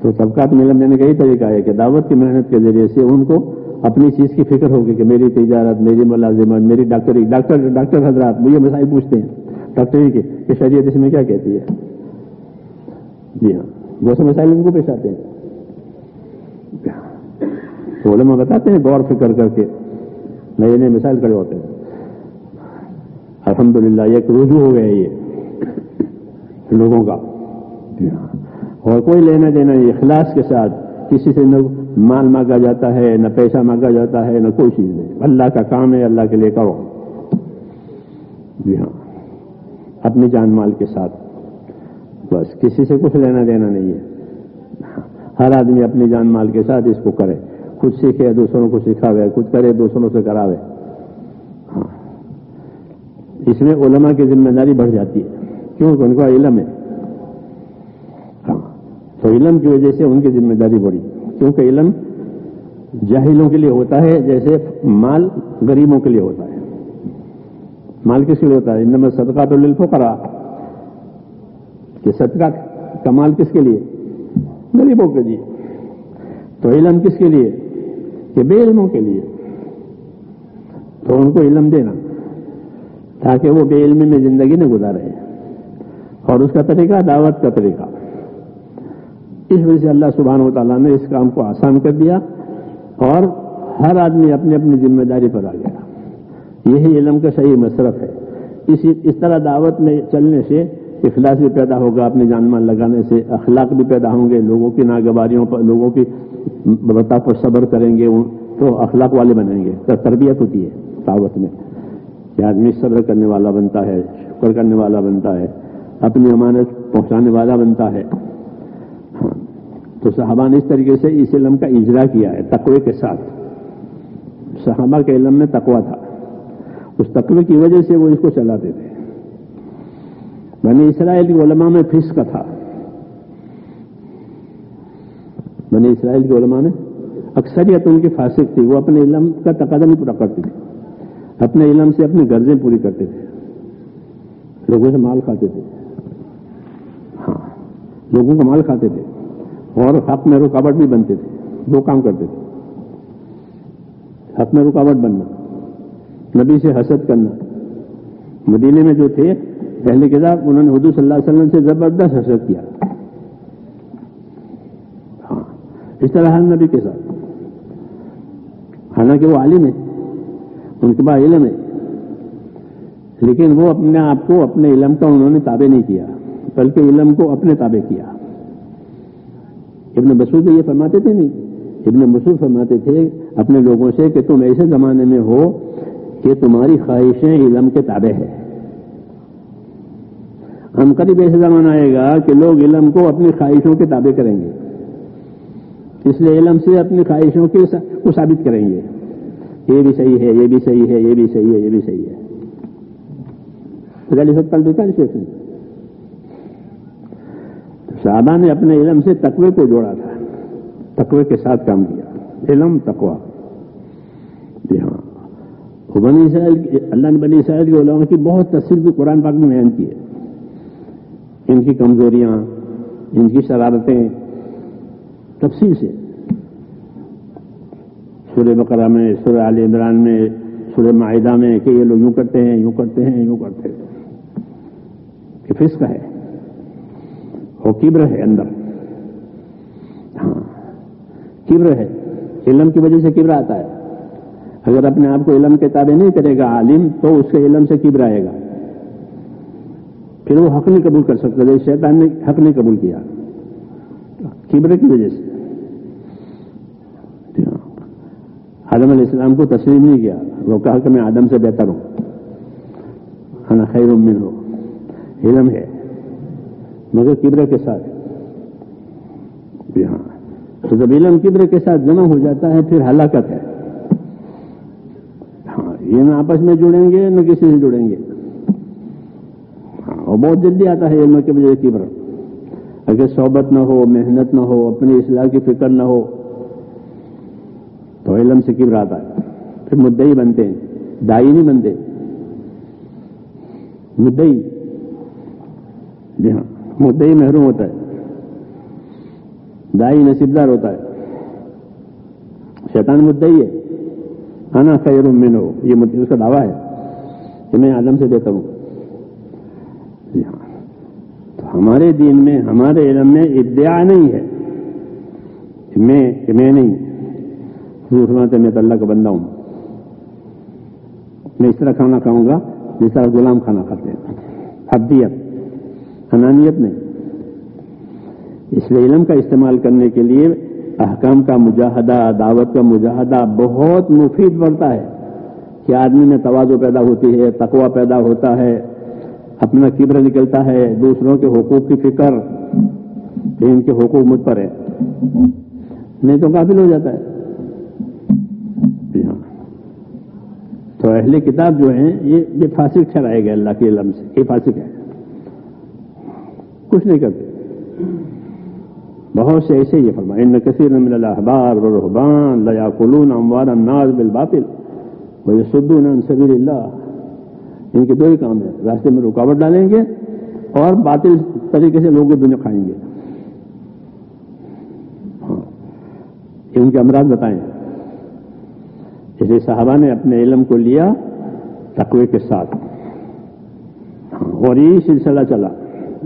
تو طبقات میں علم دینے کا یہی طریقہ ہے کہ دعوت کی محنت کے ذریعے سے ان کو اپنی چیز کی فکر ہوگی کہ میری تجارت، میری ملازمت، میری ڈاکٹری، ڈاکٹر حضرات یہ مسائل پوچھتے ہیں ڈاکٹری کے کہ شریعت اس میں کیا کہتی ہے۔ جی ہاں، بہت سے مسائل ان کو پیش آتے ہیں، تو علماء بتاتے ہیں غور فکر کر کے نئے نئے مسائل کھڑے ہوتے ہیں۔ الحمدللہ ایک رجوع ہو گیا یہ لوگوں کا، اور کوئی لینا دینا نہیں، اخلاص کے ساتھ، کسی سے نہ مال مانگا جاتا ہے، نہ پیسہ مانگا جاتا ہے، نہ کوئی چیز نہیں، اللہ کا کام ہے، اللہ کے لیے کرو۔ جی ہاں، اپنی جان مال کے ساتھ، بس کسی سے کچھ لینا دینا نہیں ہے۔ ہر آدمی اپنی جان مال کے ساتھ اس کو کرے، خود سیکھے دوسروں کو سکھاوے، خود کرے دوسروں سے کراوے۔ ہاں، اس میں علماء کی ذمہ داری بڑھ جاتی ہے، کیونکہ ان کا علم ہے۔ ہاں، تو علم کی وجہ سے ان کی ذمہ داری بڑھی، کیونکہ علم جاہلوں کے لیے ہوتا ہے جیسے مال غریبوں کے لیے ہوتا ہے۔ مال کس کے لیے ہوتا ہے؟ انما الصدقات للفقراء، کہ صدقہ کا مال کس کے لیے؟ غریبوں کے لیے۔ تو علم کس کے لیے؟ کہ بے علموں کے لیے۔ تو ان کو علم دینا تاکہ وہ بے علمی میں زندگی نہ گزارے، اور اس کا طریقہ دعوت کا طریقہ۔ اس وجہ سے اللہ سبحانہ و تعالیٰ نے اس کام کو آسان کر دیا، اور ہر آدمی اپنی اپنی ذمہ داری پر آ گیا۔ یہی علم کا صحیح مصرف ہے۔ اس طرح دعوت میں چلنے سے اخلاص بھی پیدا ہوگا، اپنی جان مال لگانے سے اخلاق بھی پیدا ہوں گے، لوگوں کی ناگواریوں پر، لوگوں کی برتاؤ پر صبر کریں گے تو اخلاق والے بنیں گے۔ تربیت ہوتی ہے دعوت میں کہ آدمی صبر کرنے والا بنتا ہے، شکر کرنے والا بنتا ہے، اپنی امانت پہنچانے والا بنتا ہے۔ تو صحابہ نے اس طریقے سے اس علم کا اجرا کیا ہے تقوی کے ساتھ۔ صحابہ کے علم میں تقوی تھا، اس تقوی کی وجہ سے وہ اس کو چلاتے تھے۔ بنی اسرائیل کے علماء میں فسق تھا، بنی اسرائیل کے علماء میں اکثریت ان کی فاسق تھی، وہ اپنے علم کا تقاضا نہیں پورا کرتے تھے، اپنے علم سے اپنی غرضیں پوری کرتے تھے، لوگوں سے مال کھاتے تھے۔ ہاں، لوگوں کا مال کھاتے تھے اور حق میں رکاوٹ بھی بنتے تھے۔ 2 کام کرتے تھے، حق میں رکاوٹ بننا، نبی سے حسد کرنا۔ مدینے میں جو تھے اہل کتاب، انہوں نے حضور صلی اللہ علیہ وسلم سے زبردست حسد کیا۔ ہاں، اس طرح ہر نبی کے ساتھ، حالانکہ وہ عالم ہے، ان کے پاس علم ہے، لیکن وہ اپنے آپ کو اپنے علم کا انہوں نے تابع نہیں کیا، بلکہ علم کو اپنے تابع کیا۔ ابن مسعود یہ فرماتے تھے نہیں، ابن مسعود فرماتے تھے اپنے لوگوں سے کہ تم ایسے زمانے میں ہو کہ تمہاری خواہشیں علم کے تابع ہے۔ ہم قریب ایسا زمانہ آئے گا کہ لوگ علم کو اپنی خواہشوں کے تابع کریں گے، اس لیے علم سے اپنی خواہشوں کو ثابت کریں گے، یہ بھی صحیح ہے، یہ بھی صحیح ہے، یہ بھی صحیح ہے، یہ بھی صحیح ہے۔ صحابہ نے اپنے علم سے تقوی کو جوڑا تھا، تقوی کے ساتھ کام کیا، علم تقوی۔ جی ہاں، بنی اسرائیل، اللہ نے بنی اسرائیل کے علماء کی بہت تفصیل سے قرآن پاک میں بیان کی ہے، ان کی کمزوریاں، ان کی شرارتیں تفصیل سے، سورہ بقرہ میں، سورہ آل عمران میں، سورہ مائدہ میں، کہ یہ لوگ یوں کرتے ہیں، یوں کرتے ہیں، یوں کرتے ہیں، کہ فسق ہے۔ وہ کبر ہے اندر. ہاں کبر ہے, علم کی وجہ سے کبر آتا ہے. اگر اپنے آپ کو علم کے تابع نہیں کرے گا عالم تو اس کے علم سے کبر آئے گا, پھر وہ حق نہیں قبول کر سکتا. جیسے شیطان نے حق نہیں قبول کیا کبر کی وجہ سے. آدم علیہ السلام کو تسلیم نہیں کیا, وہ کہا کہ میں آدم سے بہتر ہوں, انا خیر منہ, علم ہے مگر کبر کے ساتھ. ہاں تو جب علم کبر کے ساتھ جمع ہو جاتا ہے پھر ہلاکت ہے. ہاں یہ نہ آپس میں جڑیں گے نہ کسی سے جڑیں گے. ہاں اور بہت جلدی آتا ہے علم کی وجہ سے کبر. اگر صحبت نہ ہو, محنت نہ ہو, اپنی اصلاح کی فکر نہ ہو تو علم سے کبر آتا ہے. پھر مدعی بنتے ہیں, دائی نہیں بنتے, مدعی. جی ہاں مدعی محروم ہوتا ہے, دائی نصیبدار ہوتا ہے. شیطان مدعی ہے, انا خیر منہ, یہ اس کا دعویٰ ہے کہ میں آدم سے بہتر ہوں. جی ہاں تو ہمارے دین میں, ہمارے علم میں ادعا نہیں ہے کہ میں نہیں. حضور فرماتے ہیں میں تو اللہ کا بندہ ہوں, میں اس طرح کھانا کھاؤں گا جس طرح غلام کھانا کھاتے ہیں. حدیت, انانیت نہیں. اس لیے علم کا استعمال کرنے کے لیے احکام کا مجاہدہ, دعوت کا مجاہدہ بہت مفید پڑتا ہے کہ آدمی میں تواضع پیدا ہوتی ہے, تقوی پیدا ہوتا ہے, اپنا کبر نکلتا ہے, دوسروں کے حقوق کی فکر کہ ان کے حقوق مجھ پر ہے, نہیں تو غافل ہو جاتا ہے. جی ہاں تو اہل کتاب جو ہیں یہ فاسق ٹھہرائے گئے اللہ کے علم سے, یہ فاسق ہے, کچھ نہیں کرتے. بہت سے ایسے یہ فرمائے ان کثیر من الاحبار والرهبان لیاکلون اموال الناس بالباطل ویصدون عن سبیل اللہ. ان کے دو ہی کام ہیں, راستے میں رکاوٹ ڈالیں گے اور باطل طریقے سے لوگوں کی دنیا کھائیں گے. ہاں یہ ان کے امراض بتائیں. اس لیے صحابہ نے اپنے علم کو لیا تقوی کے ساتھ, اور یہی سلسلہ چلا.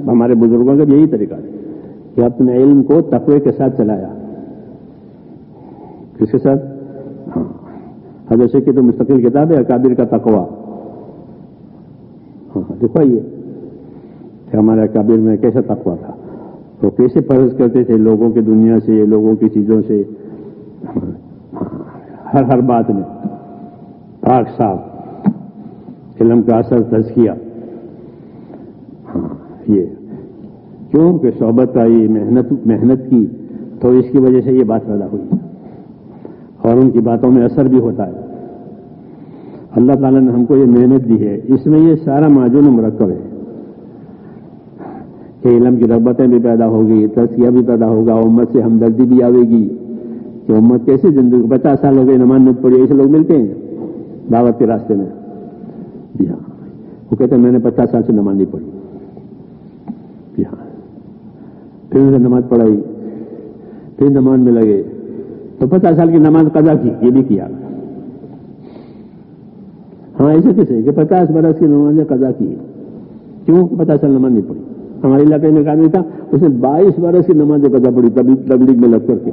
ہمارے بزرگوں کا بھی یہی طریقہ ہے کہ اپنے علم کو تقوی کے ساتھ چلایا. کس کے ساتھ؟ ہاں حضرت شیخ کی تو مستقل کتاب ہے اکابر کا تقوی. ہاں دیکھو یہ کہ ہمارے اکابر میں کیسا تقوی تھا, تو کیسے پرہیز کرتے تھے لوگوں کی دنیا سے, لوگوں کی چیزوں سے, ہر بات میں پاک صاف, علم کا اثر تزکیہ. ہاں یہ کیوں کہ صحبت آئی, محنت کی, تو اس کی وجہ سے یہ بات پیدا ہوئی, اور ان کی باتوں میں اثر بھی ہوتا ہے. اللہ تعالیٰ نے ہم کو یہ محنت دی ہے, اس میں یہ سارا معجون مرکب ہے کہ علم کی رغبتیں بھی پیدا ہوگی, تزکیہ بھی پیدا ہوگا, امت سے ہمدردی بھی آئے گی کہ امت کیسے زندگی 50 سال ہو گئے نماز نہیں پڑھی, ایسے لوگ ملتے ہیں دعوت کے راستے میں. جی ہاں وہ کہتے ہیں میں نے 50 سال سے نماز نہیں پڑھی. جی ہاں پھر انہوں نے نماز پڑھائی, پھر نماز میں لگے تو 50 سال کی نماز قضا کی, یہ بھی کیا. ہاں ایسے کیسے کہ 50 برس کی نمازیں قضا کی, کیوں 50 سال نماز نہیں پڑھی. ہمارے علاقے میں ایک آدمی تھا, اس نے 22 برس کی نمازیں قضا پڑھی تبلیغ میں لگ کر کے.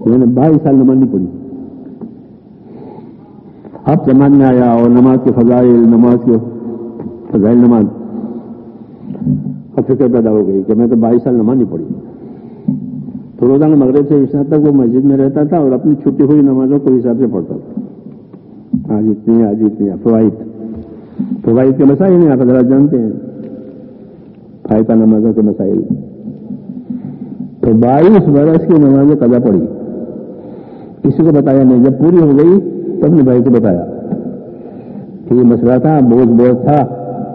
میں نے 22 سال نماز نہیں پڑھی. اب جماعت میں آیا اور نماز کے فضائل, نماز اب فکر پیدا ہو گئی کہ میں تو 22 سال نماز نہیں پڑھی. تو روزانہ مغرب سے عشاء تک وہ مسجد میں رہتا تھا اور اپنی چھٹی ہوئی نمازوں کو حساب سے پڑھتا تھا. آج اتنی فوائد کے مسائل ہیں, آپ حضرات جانتے ہیں فائدہ نمازوں کے مسائل. تو 22 برس کی نمازیں قضا پڑھی, کسی کو بتایا نہیں. جب پوری ہو گئی تو اپنے بھائی کو بتایا کہ یہ مسئلہ تھا, بوجھ بہت تھا,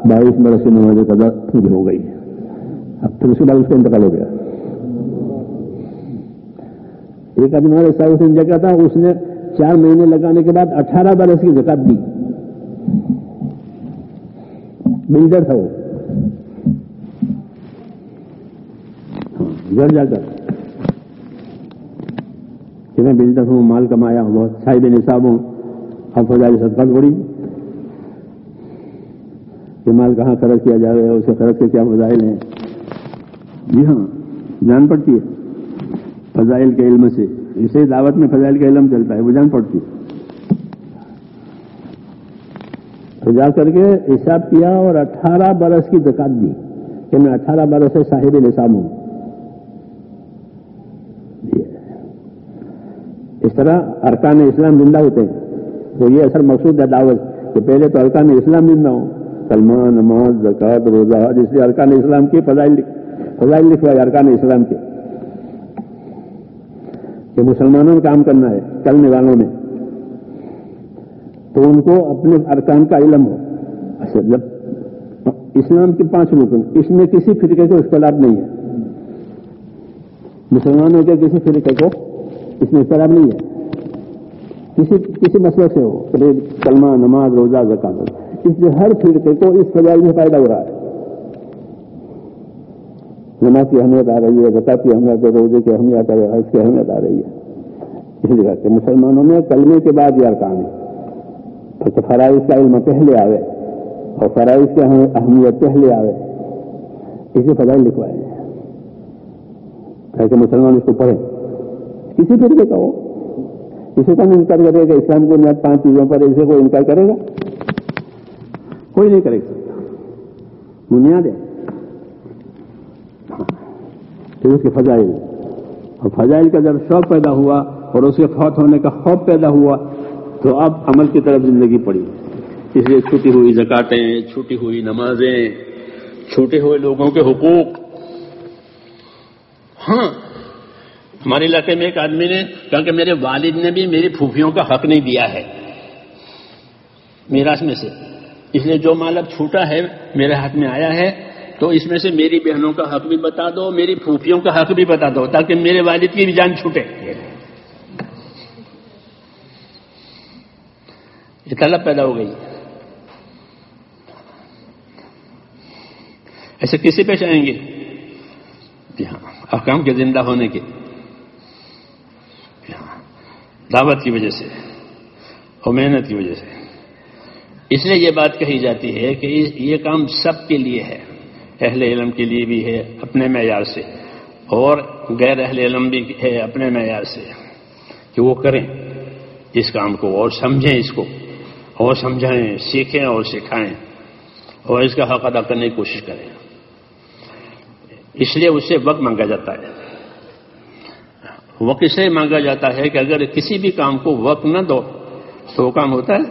22 برس کی نمازیں قضا پوری ہو گئی. اب پھر اس کے بعد اس کا انتقال ہو گیا. ایک آدمی ہمارے ساؤتھ انڈیا کا تھا, اس نے 4 مہینے لگانے کے بعد 18 برس کی زکات دی. بلڈر تھا وہ, گھر جا کر کہ میں بلڈر ہوں, مال کمایا ہوں, بہت صاحب نصاب ہوں, اب فضائل صدقات پڑی کہ مال کہاں خرچ کیا جا رہا ہے, اس کے خرچ کے کیا فضائل ہیں. جی ہاں، جان پڑتی ہے فضائل کے علم سے، اسے دعوت میں فضائل کا علم چلتا ہے، وہ جان پڑتی ہے۔ تو جا کر کے حساب کیا اور 18 برس کی زکات دی کہ میں 18 برس سے صاحب نصاب ہوں۔ اس طرح ارکان اسلام زندہ ہوتے ہیں۔ تو یہ اصل مقصود ہے دعوت کہ پہلے تو ارکان اسلام زندہ ہوں، کلمہ، نماز، زکات، روزہ، حج، اس لیے ارکان اسلام کے فضائل لکھوائے ارکان اسلام کے کہ مسلمانوں میں کام کرنا ہے، کرنے والوں میں، تو ان کو اپنے ارکان کا علم ہو۔ اچھا، جب اسلام کے 5 رکن، اس میں کسی فرقے کو اختلاف نہیں ہے، مسلمانوں کے کسی فرقے کو اس میں اختلاف نہیں ہے، کسی مسئلے سے ہو، کلمہ، نماز، روزہ، زکات، اس لیے ہر فرقے کو اس فضائل میں فائدہ ہو رہا ہے۔ نماز کی اہمیت آ رہی ہے، زکات کی اہمیت، روزے کی اہمیت، حج کی اہمیت آ رہی ہے۔ اس لیے کہ مسلمانوں میں کلمے کے بعد یہ ارکان ہے، تو فرائض کا علم پہلے آوے اور فرائض کی اہمیت پہلے آوے، اسے فضائل لکھوائے تاکہ مسلمان اس کو پڑھیں۔ کسی فرقے کا ہو، اسے کون انکار کرے گا؟ اسلام کی بنیاد 5 چیزوں پر، اسے کوئی انکار کرے گا؟ کوئی نہیں کرے گا، بنیاد ہے۔ پھر اس کے فضائل، اور فضائل کا جب شوق پیدا ہوا اور اس کے فوت ہونے کا خوف پیدا ہوا تو اب عمل کی طرف زندگی پڑی۔ اس لیے چھوٹی ہوئی زکاتیں، چھوٹی ہوئی نمازیں، چھوٹے ہوئے لوگوں کے حقوق۔ ہاں، ہمارے علاقے میں ایک آدمی نے کہا کہ میرے والد نے بھی میری پھوپھیوں کا حق نہیں دیا ہے میراث میں سے، اس لیے جو مال اب چھوٹا ہے میرے ہاتھ میں آیا ہے تو اس میں سے میری بہنوں کا حق بھی بتا دو، میری پھوپھیوں کا حق بھی بتا دو، تاکہ میرے والد کی بھی جان چھوٹے۔ یہ طلب پیدا ہو گئی۔ ایسے کسی پہ چاہیں گے؟ جی ہاں، احکام کے زندہ ہونے کے، دعوت کی وجہ سے اور محنت کی وجہ سے۔ اس لیے یہ بات کہی جاتی ہے کہ یہ کام سب کے لیے ہے، اہل علم کے لیے بھی ہے اپنے معیار سے، اور غیر اہل علم بھی ہے اپنے معیار سے، کہ وہ کریں اس کام کو اور سمجھیں اس کو اور سمجھائیں، سیکھیں اور سکھائیں اور اس کا حق ادا کرنے کی کوشش کریں۔ اس لیے اس سے وقت مانگا جاتا ہے۔ وقت سے مانگا جاتا ہے کہ اگر کسی بھی کام کو وقت نہ دو تو وہ کام ہوتا ہے۔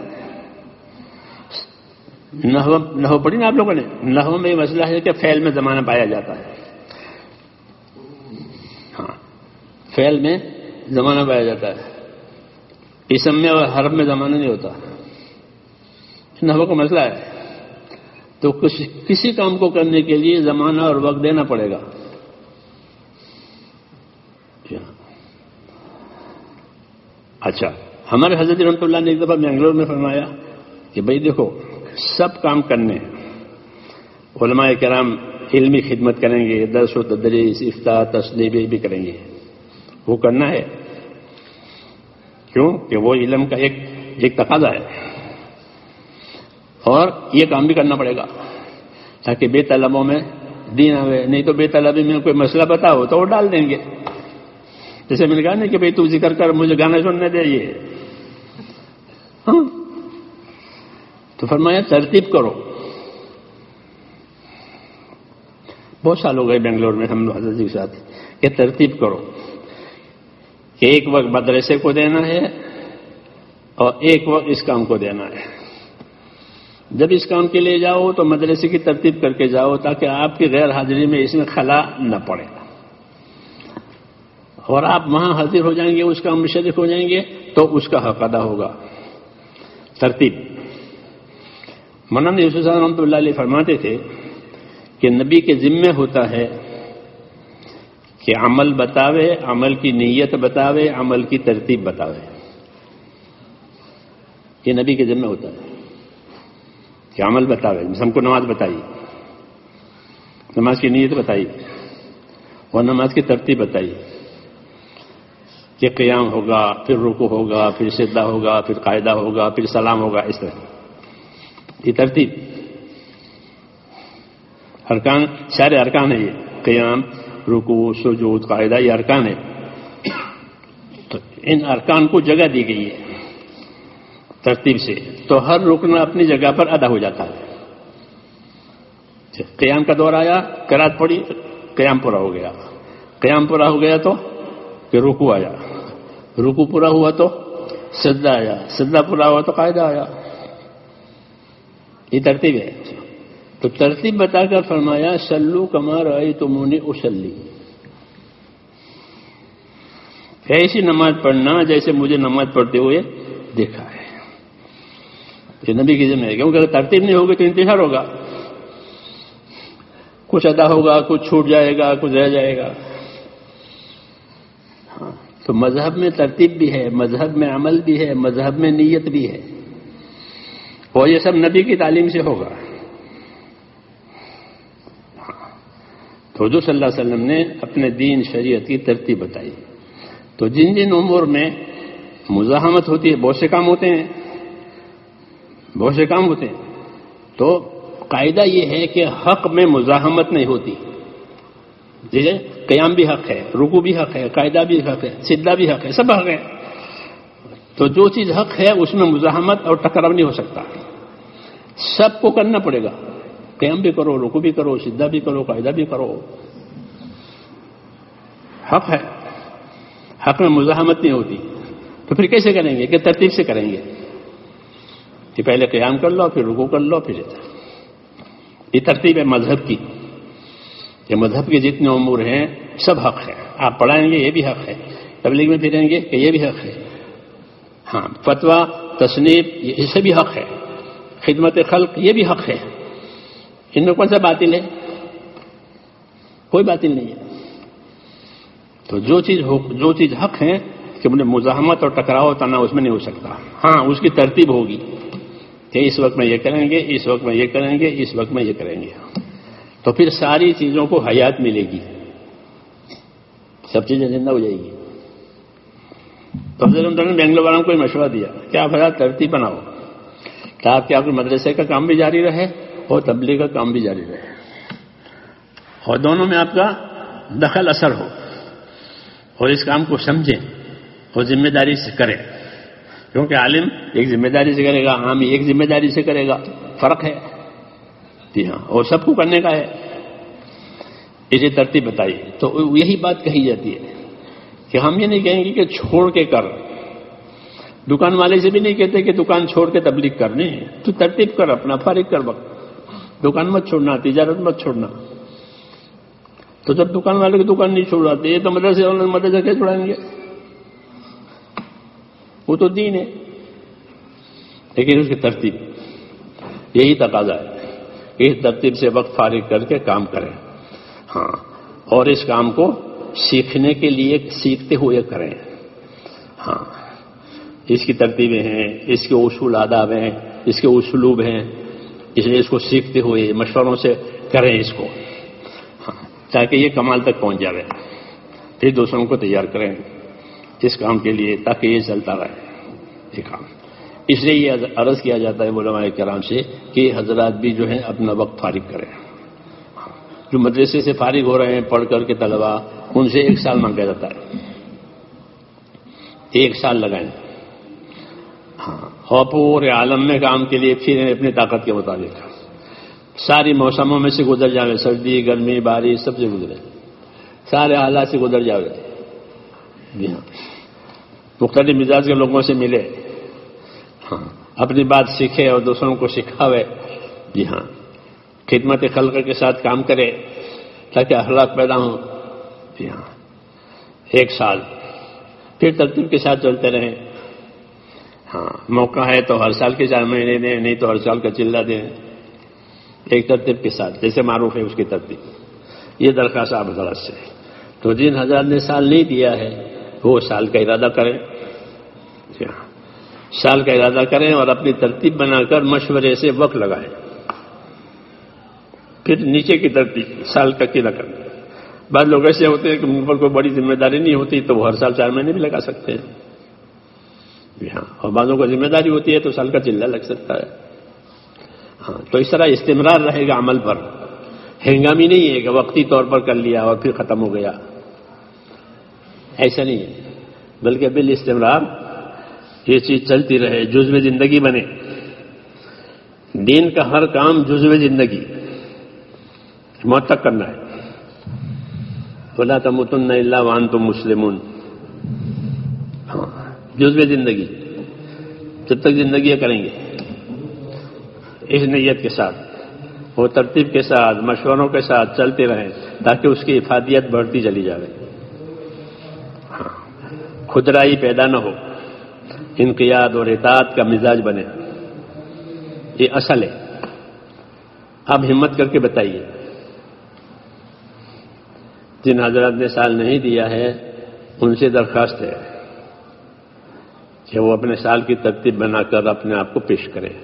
نحو پڑھی نا آپ لوگوں نے؟ نحو میں یہ مسئلہ ہے کہ فعل میں زمانہ پایا جاتا ہے۔ ہاں، فعل میں زمانہ پایا جاتا ہے، اسم میں اور حرف میں زمانہ نہیں ہوتا۔ نحو کا مسئلہ ہے، تو کسی کام کو کرنے کے لیے زمانہ اور وقت دینا پڑے گا۔ اچھا، ہمارے حضرت رحمۃ اللہ نے ایک دفعہ بنگلور میں فرمایا کہ بھائی دیکھو، سب کام کرنے ہیں، علماء کرام علمی خدمت کریں گے، درس و تدریس، افتاء، تصنیف بھی کریں گے، وہ کرنا ہے۔ کیوں کہ وہ علم کا ایک تقاضا ہے، اور یہ کام بھی کرنا پڑے گا تاکہ بے طلبوں میں دین آئے، نہیں تو بے طلبی میں کوئی مسئلہ بتاؤ تو وہ ڈال دیں گے۔ جیسے میں نے کہا نا کہ بھائی تو ذکر کر، مجھے گانا سننے دے، یہ ہاں، تو فرمایا ترتیب کرو۔ بہت سال ہو گئے بنگلور میں ہم حضرت جی کے ساتھ، کہ ترتیب کرو کہ ایک وقت مدرسے کو دینا ہے اور ایک وقت اس کام کو دینا ہے۔ جب اس کام کے لیے جاؤ تو مدرسے کی ترتیب کر کے جاؤ تاکہ آپ کی غیر حاضری میں اس میں خلا نہ پڑے، اور آپ وہاں حاضر ہو جائیں گے، اس کام میں شریک ہو جائیں گے تو اس کا حق ادا ہوگا۔ ترتیب۔ مولانا یوسف صاحب رحمۃ اللہ علیہ فرماتے تھے کہ نبی کے ذمہ ہوتا ہے کہ عمل بتاوے، عمل کی نیت بتاوے، عمل کی ترتیب بتاوے۔ یہ نبی کے ذمہ ہوتا ہے کہ عمل بتاوے۔ ہم کو نماز بتائی، نماز کی نیت بتائی اور نماز کی ترتیب بتائی کہ قیام ہوگا، پھر رکوع ہوگا، پھر سجدہ ہوگا، پھر قاعدہ ہوگا، پھر سلام ہوگا، اس طرح یہ ترتیب۔ ارکان، سارے ارکان ہیں یہ، قیام، رکوع سجود قاعدہ یہ ارکان ہے، تو ان ارکان کو جگہ دی گئی ہے ترتیب سے، تو ہر رکن اپنی جگہ پر ادا ہو جاتا ہے۔ قیام کا دور آیا، قرات پڑی، قیام پورا ہو گیا، قیام پورا ہو گیا تو پھر رکوع آیا، رکوع پورا ہوا تو سجدہ آیا، سجدہ پورا ہوا تو قاعدہ آیا، یہ ترتیب ہے۔ تو ترتیب بتا کر فرمایا صلو کما رأیتمونی اصلی، ایسی نماز پڑھنا جیسے مجھے نماز پڑھتے ہوئے دیکھا ہے۔ یہ نبی کی ذمہ ہے، کیونکہ اگر ترتیب نہیں ہوگی تو انتشار ہوگا، کچھ ادا ہوگا، کچھ چھوٹ جائے گا، کچھ رہ جائے گا۔ ہاں، تو مذہب میں ترتیب بھی ہے، مذہب میں عمل بھی ہے، مذہب میں نیت بھی ہے، اور یہ سب نبی کی تعلیم سے ہوگا۔ تو جو صلی اللہ علیہ وسلم نے اپنے دین شریعت کی ترتیب بتائی، تو جن جن امور میں مزاحمت ہوتی ہے، بہت سے کام ہوتے ہیں، بہت سے کام ہوتے ہیں، تو قاعدہ یہ ہے کہ حق میں مزاحمت نہیں ہوتی۔ جیسے قیام بھی حق ہے، رکوع بھی حق ہے، قاعدہ بھی حق ہے، سجدہ بھی حق ہے، سب حق ہے۔ تو جو چیز حق ہے اس میں مزاحمت اور ٹکراؤ نہیں ہو سکتا، سب کو کرنا پڑے گا، قیام بھی کرو، رکوع بھی کرو، سجدہ بھی کرو، قاعدہ بھی کرو، حق ہے، حق میں مزاحمت نہیں ہوتی۔ تو پھر کیسے کریں گے؟ کہ ترتیب سے کریں گے کہ پہلے قیام کر لو، پھر رکوع کر لو، پھر یہ ترتیب ہے مذہب کی۔ یہ مذہب کے جتنے امور ہیں سب حق ہے، آپ پڑھائیں گے یہ بھی حق ہے، تبلیغ میں پھریں گے کہ یہ بھی حق ہے، ہاں فتویٰ تصنیف یہ سے بھی حق ہے، خدمت خلق یہ بھی حق ہے، ان میں کون سا باطل ہے؟ کوئی باطل نہیں ہے۔ تو جو چیز حق ہے کہ مزاحمت اور ٹکراؤ تناؤ اس میں نہیں ہو سکتا، ہاں اس کی ترتیب ہوگی کہ اس وقت میں یہ کریں گے، اس وقت میں یہ کریں گے، اس وقت میں یہ کریں گے، تو پھر ساری چیزوں کو حیات ملے گی، سب چیزیں زندہ ہو جائے گی۔ تو حضرت نے بنگلور والوں کو مشورہ دیا کہ آپ حضرات ترتیب بناؤ تاکہ آپ کے مدرسے کا کام بھی جاری رہے اور تبلیغ کا کام بھی جاری رہے، اور دونوں میں آپ کا دخل اثر ہو، اور اس کام کو سمجھیں اور ذمہ داری سے کریں، کیونکہ عالم ایک ذمہ داری سے کرے گا، عامی ایک ذمہ داری سے کرے گا، فرق ہے جی ہاں، اور سب کو کرنے کا ہے۔ اسے ترتیب بتائی تو یہی بات کہی جاتی ہے کہ ہم یہ نہیں کہیں گے کہ چھوڑ کے کر، دکان والے سے بھی نہیں کہتے کہ دکان چھوڑ کے تبلیغ کرنی ہے، تو ترتیب کر، اپنا فارغ کر وقت، دکان مت چھوڑنا، تجارت مت چھوڑنا۔ تو جب دکان والے کی دکان نہیں چھوڑاتے یہ تو مدرسے کیا چھوڑائیں گے؟ وہ تو دین ہے، لیکن اس کی ترتیب یہی تقاضا ہے، اس ترتیب سے وقت فارغ کر کے کام کریں، ہاں، اور اس کام کو سیکھنے کے لیے سیکھتے ہوئے کریں، ہاں، اس کی ترتیبیں ہیں، اس کے اصول آداب ہیں، اس کے اسلوب ہیں، اس لیے اس کو سیکھتے ہوئے مشوروں سے کریں اس کو، ہاں، تاکہ یہ کمال تک پہنچ جائے، پھر دوسروں کو تیار کریں اس کام کے لیے تاکہ یہ چلتا رہے یہ کام۔ اس لیے یہ عرض کیا جاتا ہے علماء کرام سے کہ حضرات بھی جو ہیں اپنا وقت فارغ کریں، جو مدرسے سے فارغ ہو رہے ہیں پڑھ کر کے طلبا، ان سے 1 سال مانگا جاتا ہے، 1 سال لگائیں، ہاں، اور پورے عالم میں کام کے لیے پھر اپنی طاقت کے مطابق ساری موسموں میں سے گزر جاوے، سردی گرمی بارش سب سے گزرے، سارے حالات سے گزر جاوے، جی ہاں، مختلف مزاج کے لوگوں سے ملے، ہاں، اپنی بات سیکھے اور دوسروں کو سکھاوے، جی ہاں، خدمت خلق کے ساتھ کام کرے تاکہ اخلاق پیدا ہوں، جی ہاں، 1 سال پھر ترتیب کے ساتھ چلتے رہیں، ہاں، موقع ہے تو ہر سال کے 4 مہینے دیں، نہیں تو ہر سال کا چلہ دیں، ایک ترتیب کے ساتھ جیسے معروف ہے اس کی ترتیب۔ یہ درخواست آپ حضرات سے، تو جن حضرات نے سال نہیں دیا ہے وہ سال کا ارادہ کریں، سال کا ارادہ کریں اور اپنی ترتیب بنا کر مشورے سے وقت لگائیں، پھر نیچے کی ترتیب سال تک کی رقم۔ بعض لوگ ایسے ہوتے ہیں کہ ان پر کوئی بڑی ذمہ داری نہیں ہوتی تو وہ ہر سال 4 مہینے بھی لگا سکتے ہیں، جی ہاں، اور بعضوں کو ذمہ داری ہوتی ہے تو سال کا چلہ لگ سکتا ہے، ہاں، تو اس طرح استمرار رہے گا عمل پر، ہنگامی نہیں ہے کہ وقتی طور پر کر لیا اور پھر ختم ہو گیا، ایسا نہیں ہے، بلکہ بالاستمرار یہ چیز چلتی رہے، جزو زندگی بنے. دین کا ہر کام جزو زندگی موت تک کرنا ہے. وَلَا تَمُوتُنَّ إِلَّا وَأَنْتُمْ مُسْلِمُونَ. جزو زندگی جب تک زندگیاں کریں گے اس نیت کے ساتھ، وہ ترتیب کے ساتھ، مشوروں کے ساتھ چلتے رہیں تاکہ اس کی افادیت بڑھتی چلی جائے. خودرائی پیدا نہ ہو، انقیاد اور اطاعت کا مزاج بنے، یہ اصل ہے. اب ہمت کر کے بتائیے، جن حضرات نے سال نہیں دیا ہے ان سے درخواست ہے کہ وہ اپنے سال کی ترتیب بنا کر اپنے آپ کو پیش کریں.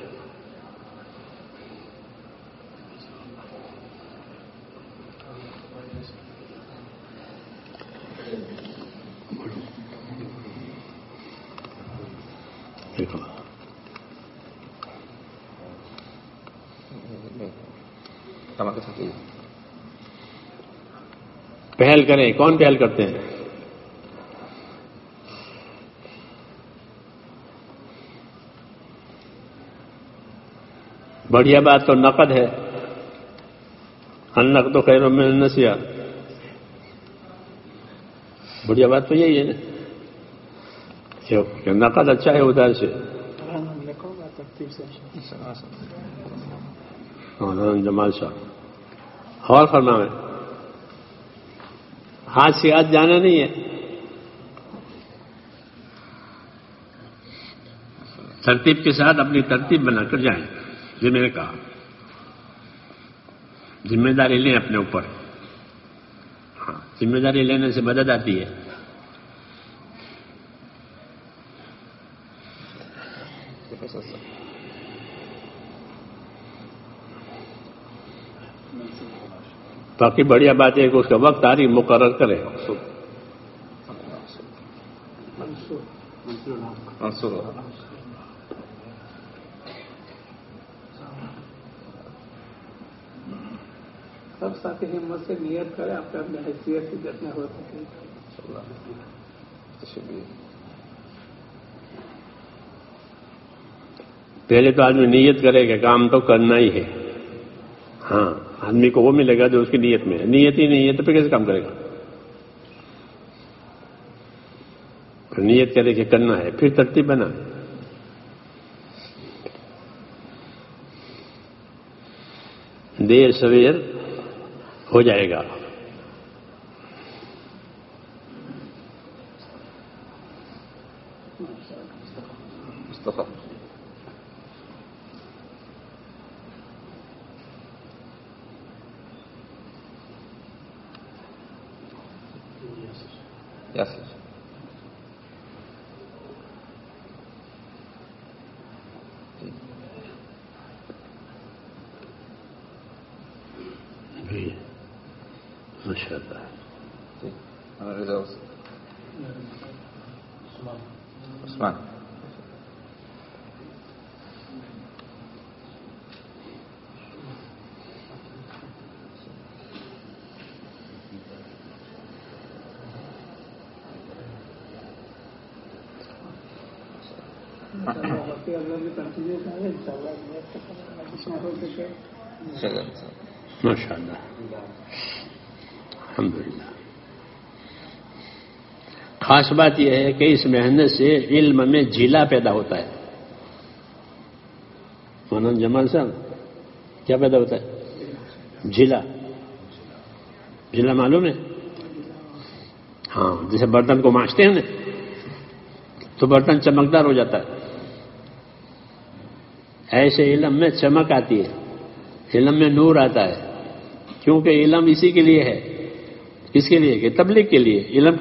پہل کریں. کون پہل کرتے ہیں؟ بڑھیا بات تو نقد ہے، النقد خیر من النسیہ. بڑھیا بات تو یہی ہے نا کہ نقد اچھا ہے ادھر سے. جمال صاحب اور فرمائیں، ہاتھ سے ہاتھ جانا نہیں ہے، ترتیب کے ساتھ اپنی ترتیب بنا کر جائیں. یہ میں نے کہا ذمہ داری لیں اپنے اوپر. ذمہ داری لینے سے مدد آتی ہے. باقی بڑھیا بات ہے کہ اس کا وقت تاریخ مقرر کرے. سب ساتھی ہمت سے نیت کریں، اپنے اپنے حیثیت سے جتنا ہو سکے. پہلے تو آدمی نیت کرے کہ کام تو کرنا ہی ہے. ہاں، آدمی کو وہ ملے گا جو اس کی نیت میں ہے. نیت ہی نہیں ہے تو پھر کیسے کام کرے گا؟ نیت کرے کہ کرنا ہے، پھر ترتیب بنا. دیر سویر ہو جائے گا. ماشاء اللہ. عثمان ماشاء اللہ. الحمدللہ. خاص بات یہ ہے کہ اس محنت سے علم میں جھیلا پیدا ہوتا ہے. مولانا جمال صاحب کیا پیدا ہوتا ہے؟ جھیلا. جھیلا معلوم ہے؟ ہاں، جیسے برتن کو مانجتے ہیں نا تو برتن چمکدار ہو جاتا ہے. ایسے علم میں چمک آتی ہے، علم میں نور آتا ہے. کیونکہ علم اسی کے لیے ہے. کس کے لیے؟ کہ تبلیغ کے لیے. علم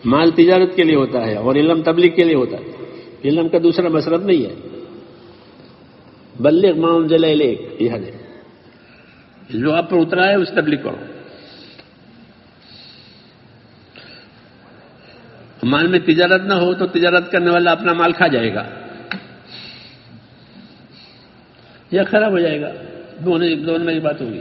مال تجارت کے لیے ہوتا ہے اور علم تبلیغ کے لیے ہوتا ہے. علم کا دوسرا مصرف نہیں ہے. بلغ ما انزل الیک، یہ ہے جو آپ پر اترا ہے اس تبلیغ کرو. مال میں تجارت نہ ہو تو تجارت کرنے والا اپنا مال کھا جائے گا یا خراب ہو جائے گا. دونوں میں ایک بات ہوگی.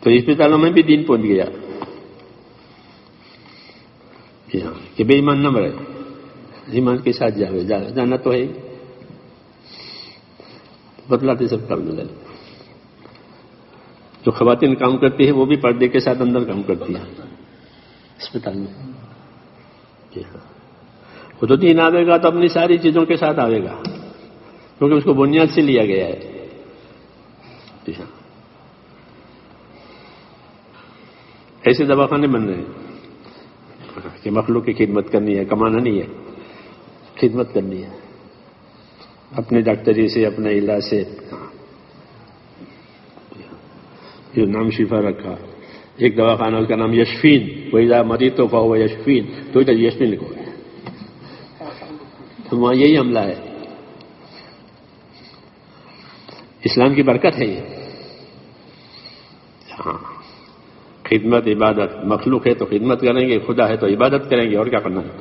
تو اسپتالوں میں بھی دین پہنچ گیا کہ بے ایمان نہ مرے، ایمان کے ساتھ جانا تو ہے، بتلاتے سب کام نظر۔ جو خواتین کام کرتی ہے وہ بھی پردے کے ساتھ اندر کام کرتی ہے اسپتال میں۔ جی ہاں، وہ تو دین آئے گا تو اپنی ساری چیزوں کے ساتھ آئے گا، کیونکہ اس کو بنیاد سے لیا گیا ہے۔ جی ہاں، ایسے دواخانے بن رہے ہیں کہ مخلوق کی خدمت کرنی ہے، کمانا نہیں ہے، خدمت کرنی ہے، اپنے ڈاکٹری سے، اپنے علاج سے۔ یہ نام شفا رکھا، ایک دواخانہ اس کا نام یشفین، وَإِذَا مَرِضْتُ فَهُوَ یشفین، تو ادھر یشفین لکھو گے تو وہاں یہی عملہ ہے۔ اسلام کی برکت ہے یہ۔ ہاں، خدمت عبادت، مخلوق ہے تو خدمت کریں گے، خدا ہے تو عبادت کریں گے، اور کیا کرنا ہے؟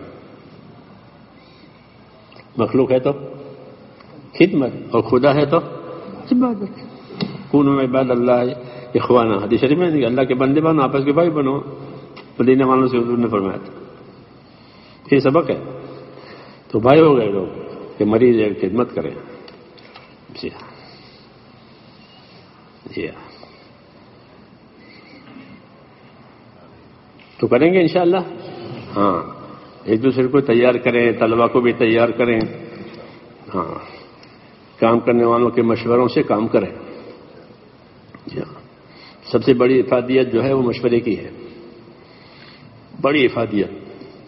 مخلوق ہے تو خدمت، اور خدا ہے تو عبادت۔ کونوا عباد اللہ اخوانا، حدیث شریف میں اللہ کے بندے بنو، آپس کے بھائی بنو، مدینے والوں سے حضور نے فرمایا تھا۔ یہ سبق ہے، تو بھائی ہو گئے لوگ کہ مریض ہے خدمت کریں۔ جی ہاں، جی ہاں، تو کریں گے انشاءاللہ۔ ہاں، ایک دوسرے کو تیار کریں، طلبا کو بھی تیار کریں۔ ہاں، کام کرنے والوں کے مشوروں سے کام کریں۔ جی ہاں، سب سے بڑی افادیت جو ہے وہ مشورے کی ہے، بڑی افادیت۔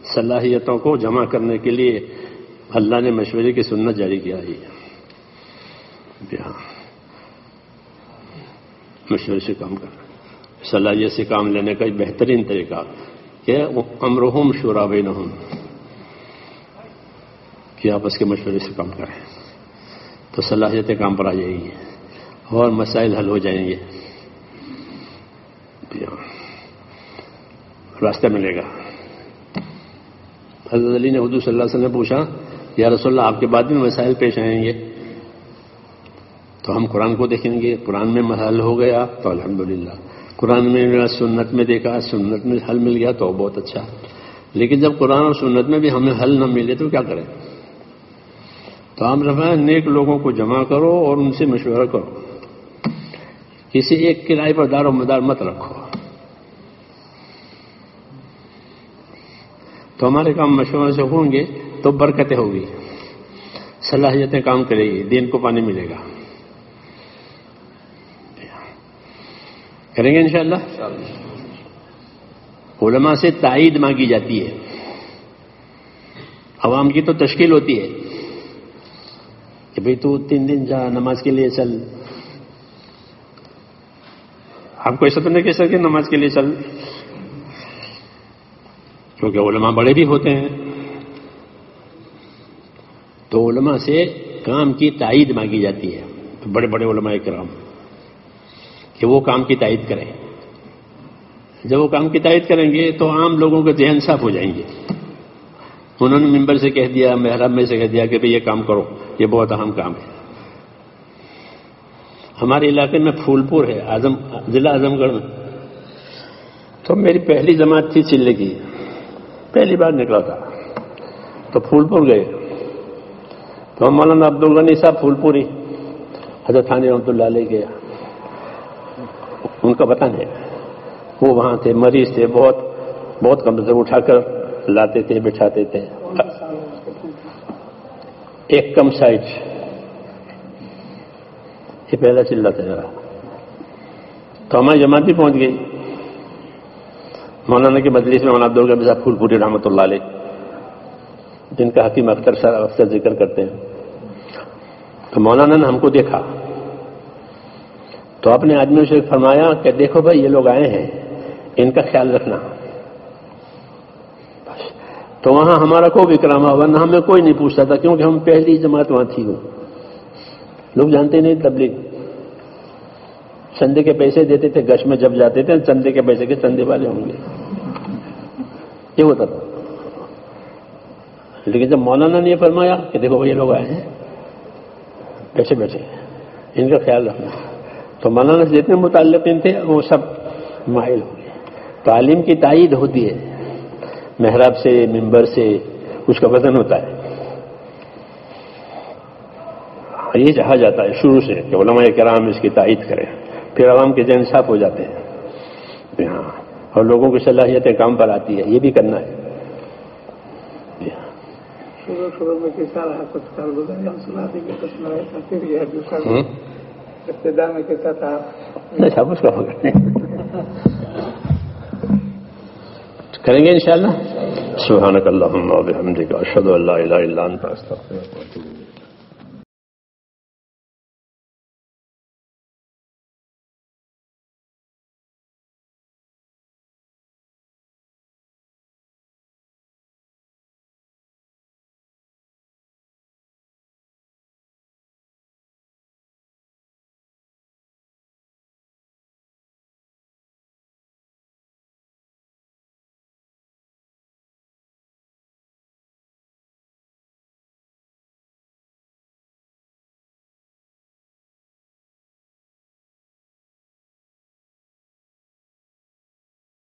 صلاحیتوں کو جمع کرنے کے لیے اللہ نے مشورے کی سنت جاری کیا ہے۔ جی ہاں، مشورے سے کام کرنا، صلاحیت سے کام لینے کا ایک بہترین طریقہ کہ امرہم شورا بینہم، کہ آپس کے مشورے سے کام کریں تو صلاحیتیں کام پر آ جائیں گی اور مسائل حل ہو جائیں گے، راستہ ملے گا۔ حضرت علی نے حضور صلی اللہ علیہ وسلم نے پوچھا، یا رسول اللہ آپ کے بعد میں مسائل پیش آئیں گے تو ہم قرآن کو دیکھیں گے، قرآن میں حل ہو گیا تو الحمدللہ، قرآن میں سنت میں دیکھا، سنت میں حل مل گیا تو بہت اچھا، لیکن جب قرآن اور سنت میں بھی ہمیں حل نہ ملے تو کیا کریں؟ تو ہم رفع نیک لوگوں کو جمع کرو اور ان سے مشورہ کرو، کسی ایک کی رائے پر دار و مدار مت رکھو، تو ہمارے کام مشورے سے ہوں گے تو برکتیں ہوگی، صلاحیتیں کام کرے گی، دین کو پانی ملے گا۔ کریں گے انشاءاللہ۔ علماء سے تائید مانگی جاتی ہے، عوام کی تو تشکیل ہوتی ہے کہ بھئی تو 3 دن جا نماز کے لیے چل، آپ کو ایسا تو نہیں کہہ سکتے نماز کے لیے چل، کیونکہ علماء بڑے بھی ہوتے ہیں، تو علماء سے کام کی تائید مانگی جاتی ہے، بڑے بڑے علماء کرام کہ وہ کام کی تائید کریں۔ جب وہ کام کی تائید کریں گے تو عام لوگوں کے ذہن صاف ہو جائیں گے۔ انہوں نے ممبر سے کہہ دیا، محراب میں سے کہہ دیا کہ بھئی یہ کام کرو، یہ بہت اہم کام ہے۔ ہمارے علاقے میں پھول پور ہے، ضلع اعظم گڑھ میں، تو میری پہلی جماعت تھی چلے کی، پہلی بار نکلا تھا، تو پھول پور گئے، تو مولانا عبدالغنی صاحب پھول پوری، حضرت تھانی رحمۃ اللہ علیہ کے، ان کا پتہ نہیں، وہ وہاں تھے، مریض تھے، بہت کمزور، اٹھا کر لاتے تھے، بٹھاتے تھے، ایک کم سائٹ، یہ پہلا چلا تھا ذرا، تو ہماری جماعت بھی پہنچ گئی مولانا کے مجلس میں، مولانا عبدالغنی صاحب پھول پوری رحمۃ اللہ علیہ، جن کا حکیم اختر صاحب اکثر ذکر کرتے ہیں۔ تو مولانا نے ہم کو دیکھا تو اپنے آدمیوں سے فرمایا کہ دیکھو بھائی یہ لوگ آئے ہیں، ان کا خیال رکھنا۔ تو وہاں ہمارا کوئی اکرام ہوا، ورنہ ہمیں کوئی نہیں پوچھتا تھا، کیونکہ ہم پہلی جماعت وہاں تھی، لوگ جانتے نہیں تبلیغ، چندے کے پیسے دیتے تھے، گش میں جب جاتے تھے چندے کے پیسے کے چندے والے ہوں گے، یہ ہوتا تھا۔ لیکن جب مولانا نے یہ فرمایا کہ دیکھو بھائی یہ لوگ آئے ہیں بیٹھے بیٹھے، ان کا خیال رکھنا، تو مولانا سے جتنے متعلقین تھے وہ سب مائل ہو گئے. تعلیم کی تائید ہوتی ہے محراب سے، منبر سے، اس کا وزن ہوتا ہے. یہ چاہا جاتا ہے شروع سے کہ علماء کرام اس کی تائید کریں، پھر عوام کے ذہن صاف ہو جاتے ہیں. ہاں، اور لوگوں کی صلاحیتیں کام پر آتی ہے، یہ بھی کرنا ہے. شروع میں کیسا رہا کچھ سال گزرے ہم سناتے کہ کچھ نہ رہتا پھر یہ دوسرا ابتدا میں کیسا تھا اچھا اس کا فکر نہیں کریں گے انشاءاللہ. سبحانک اللہم و بحمدک اشہد ان لا الہ الا انت استغفرک و اتوب الیک.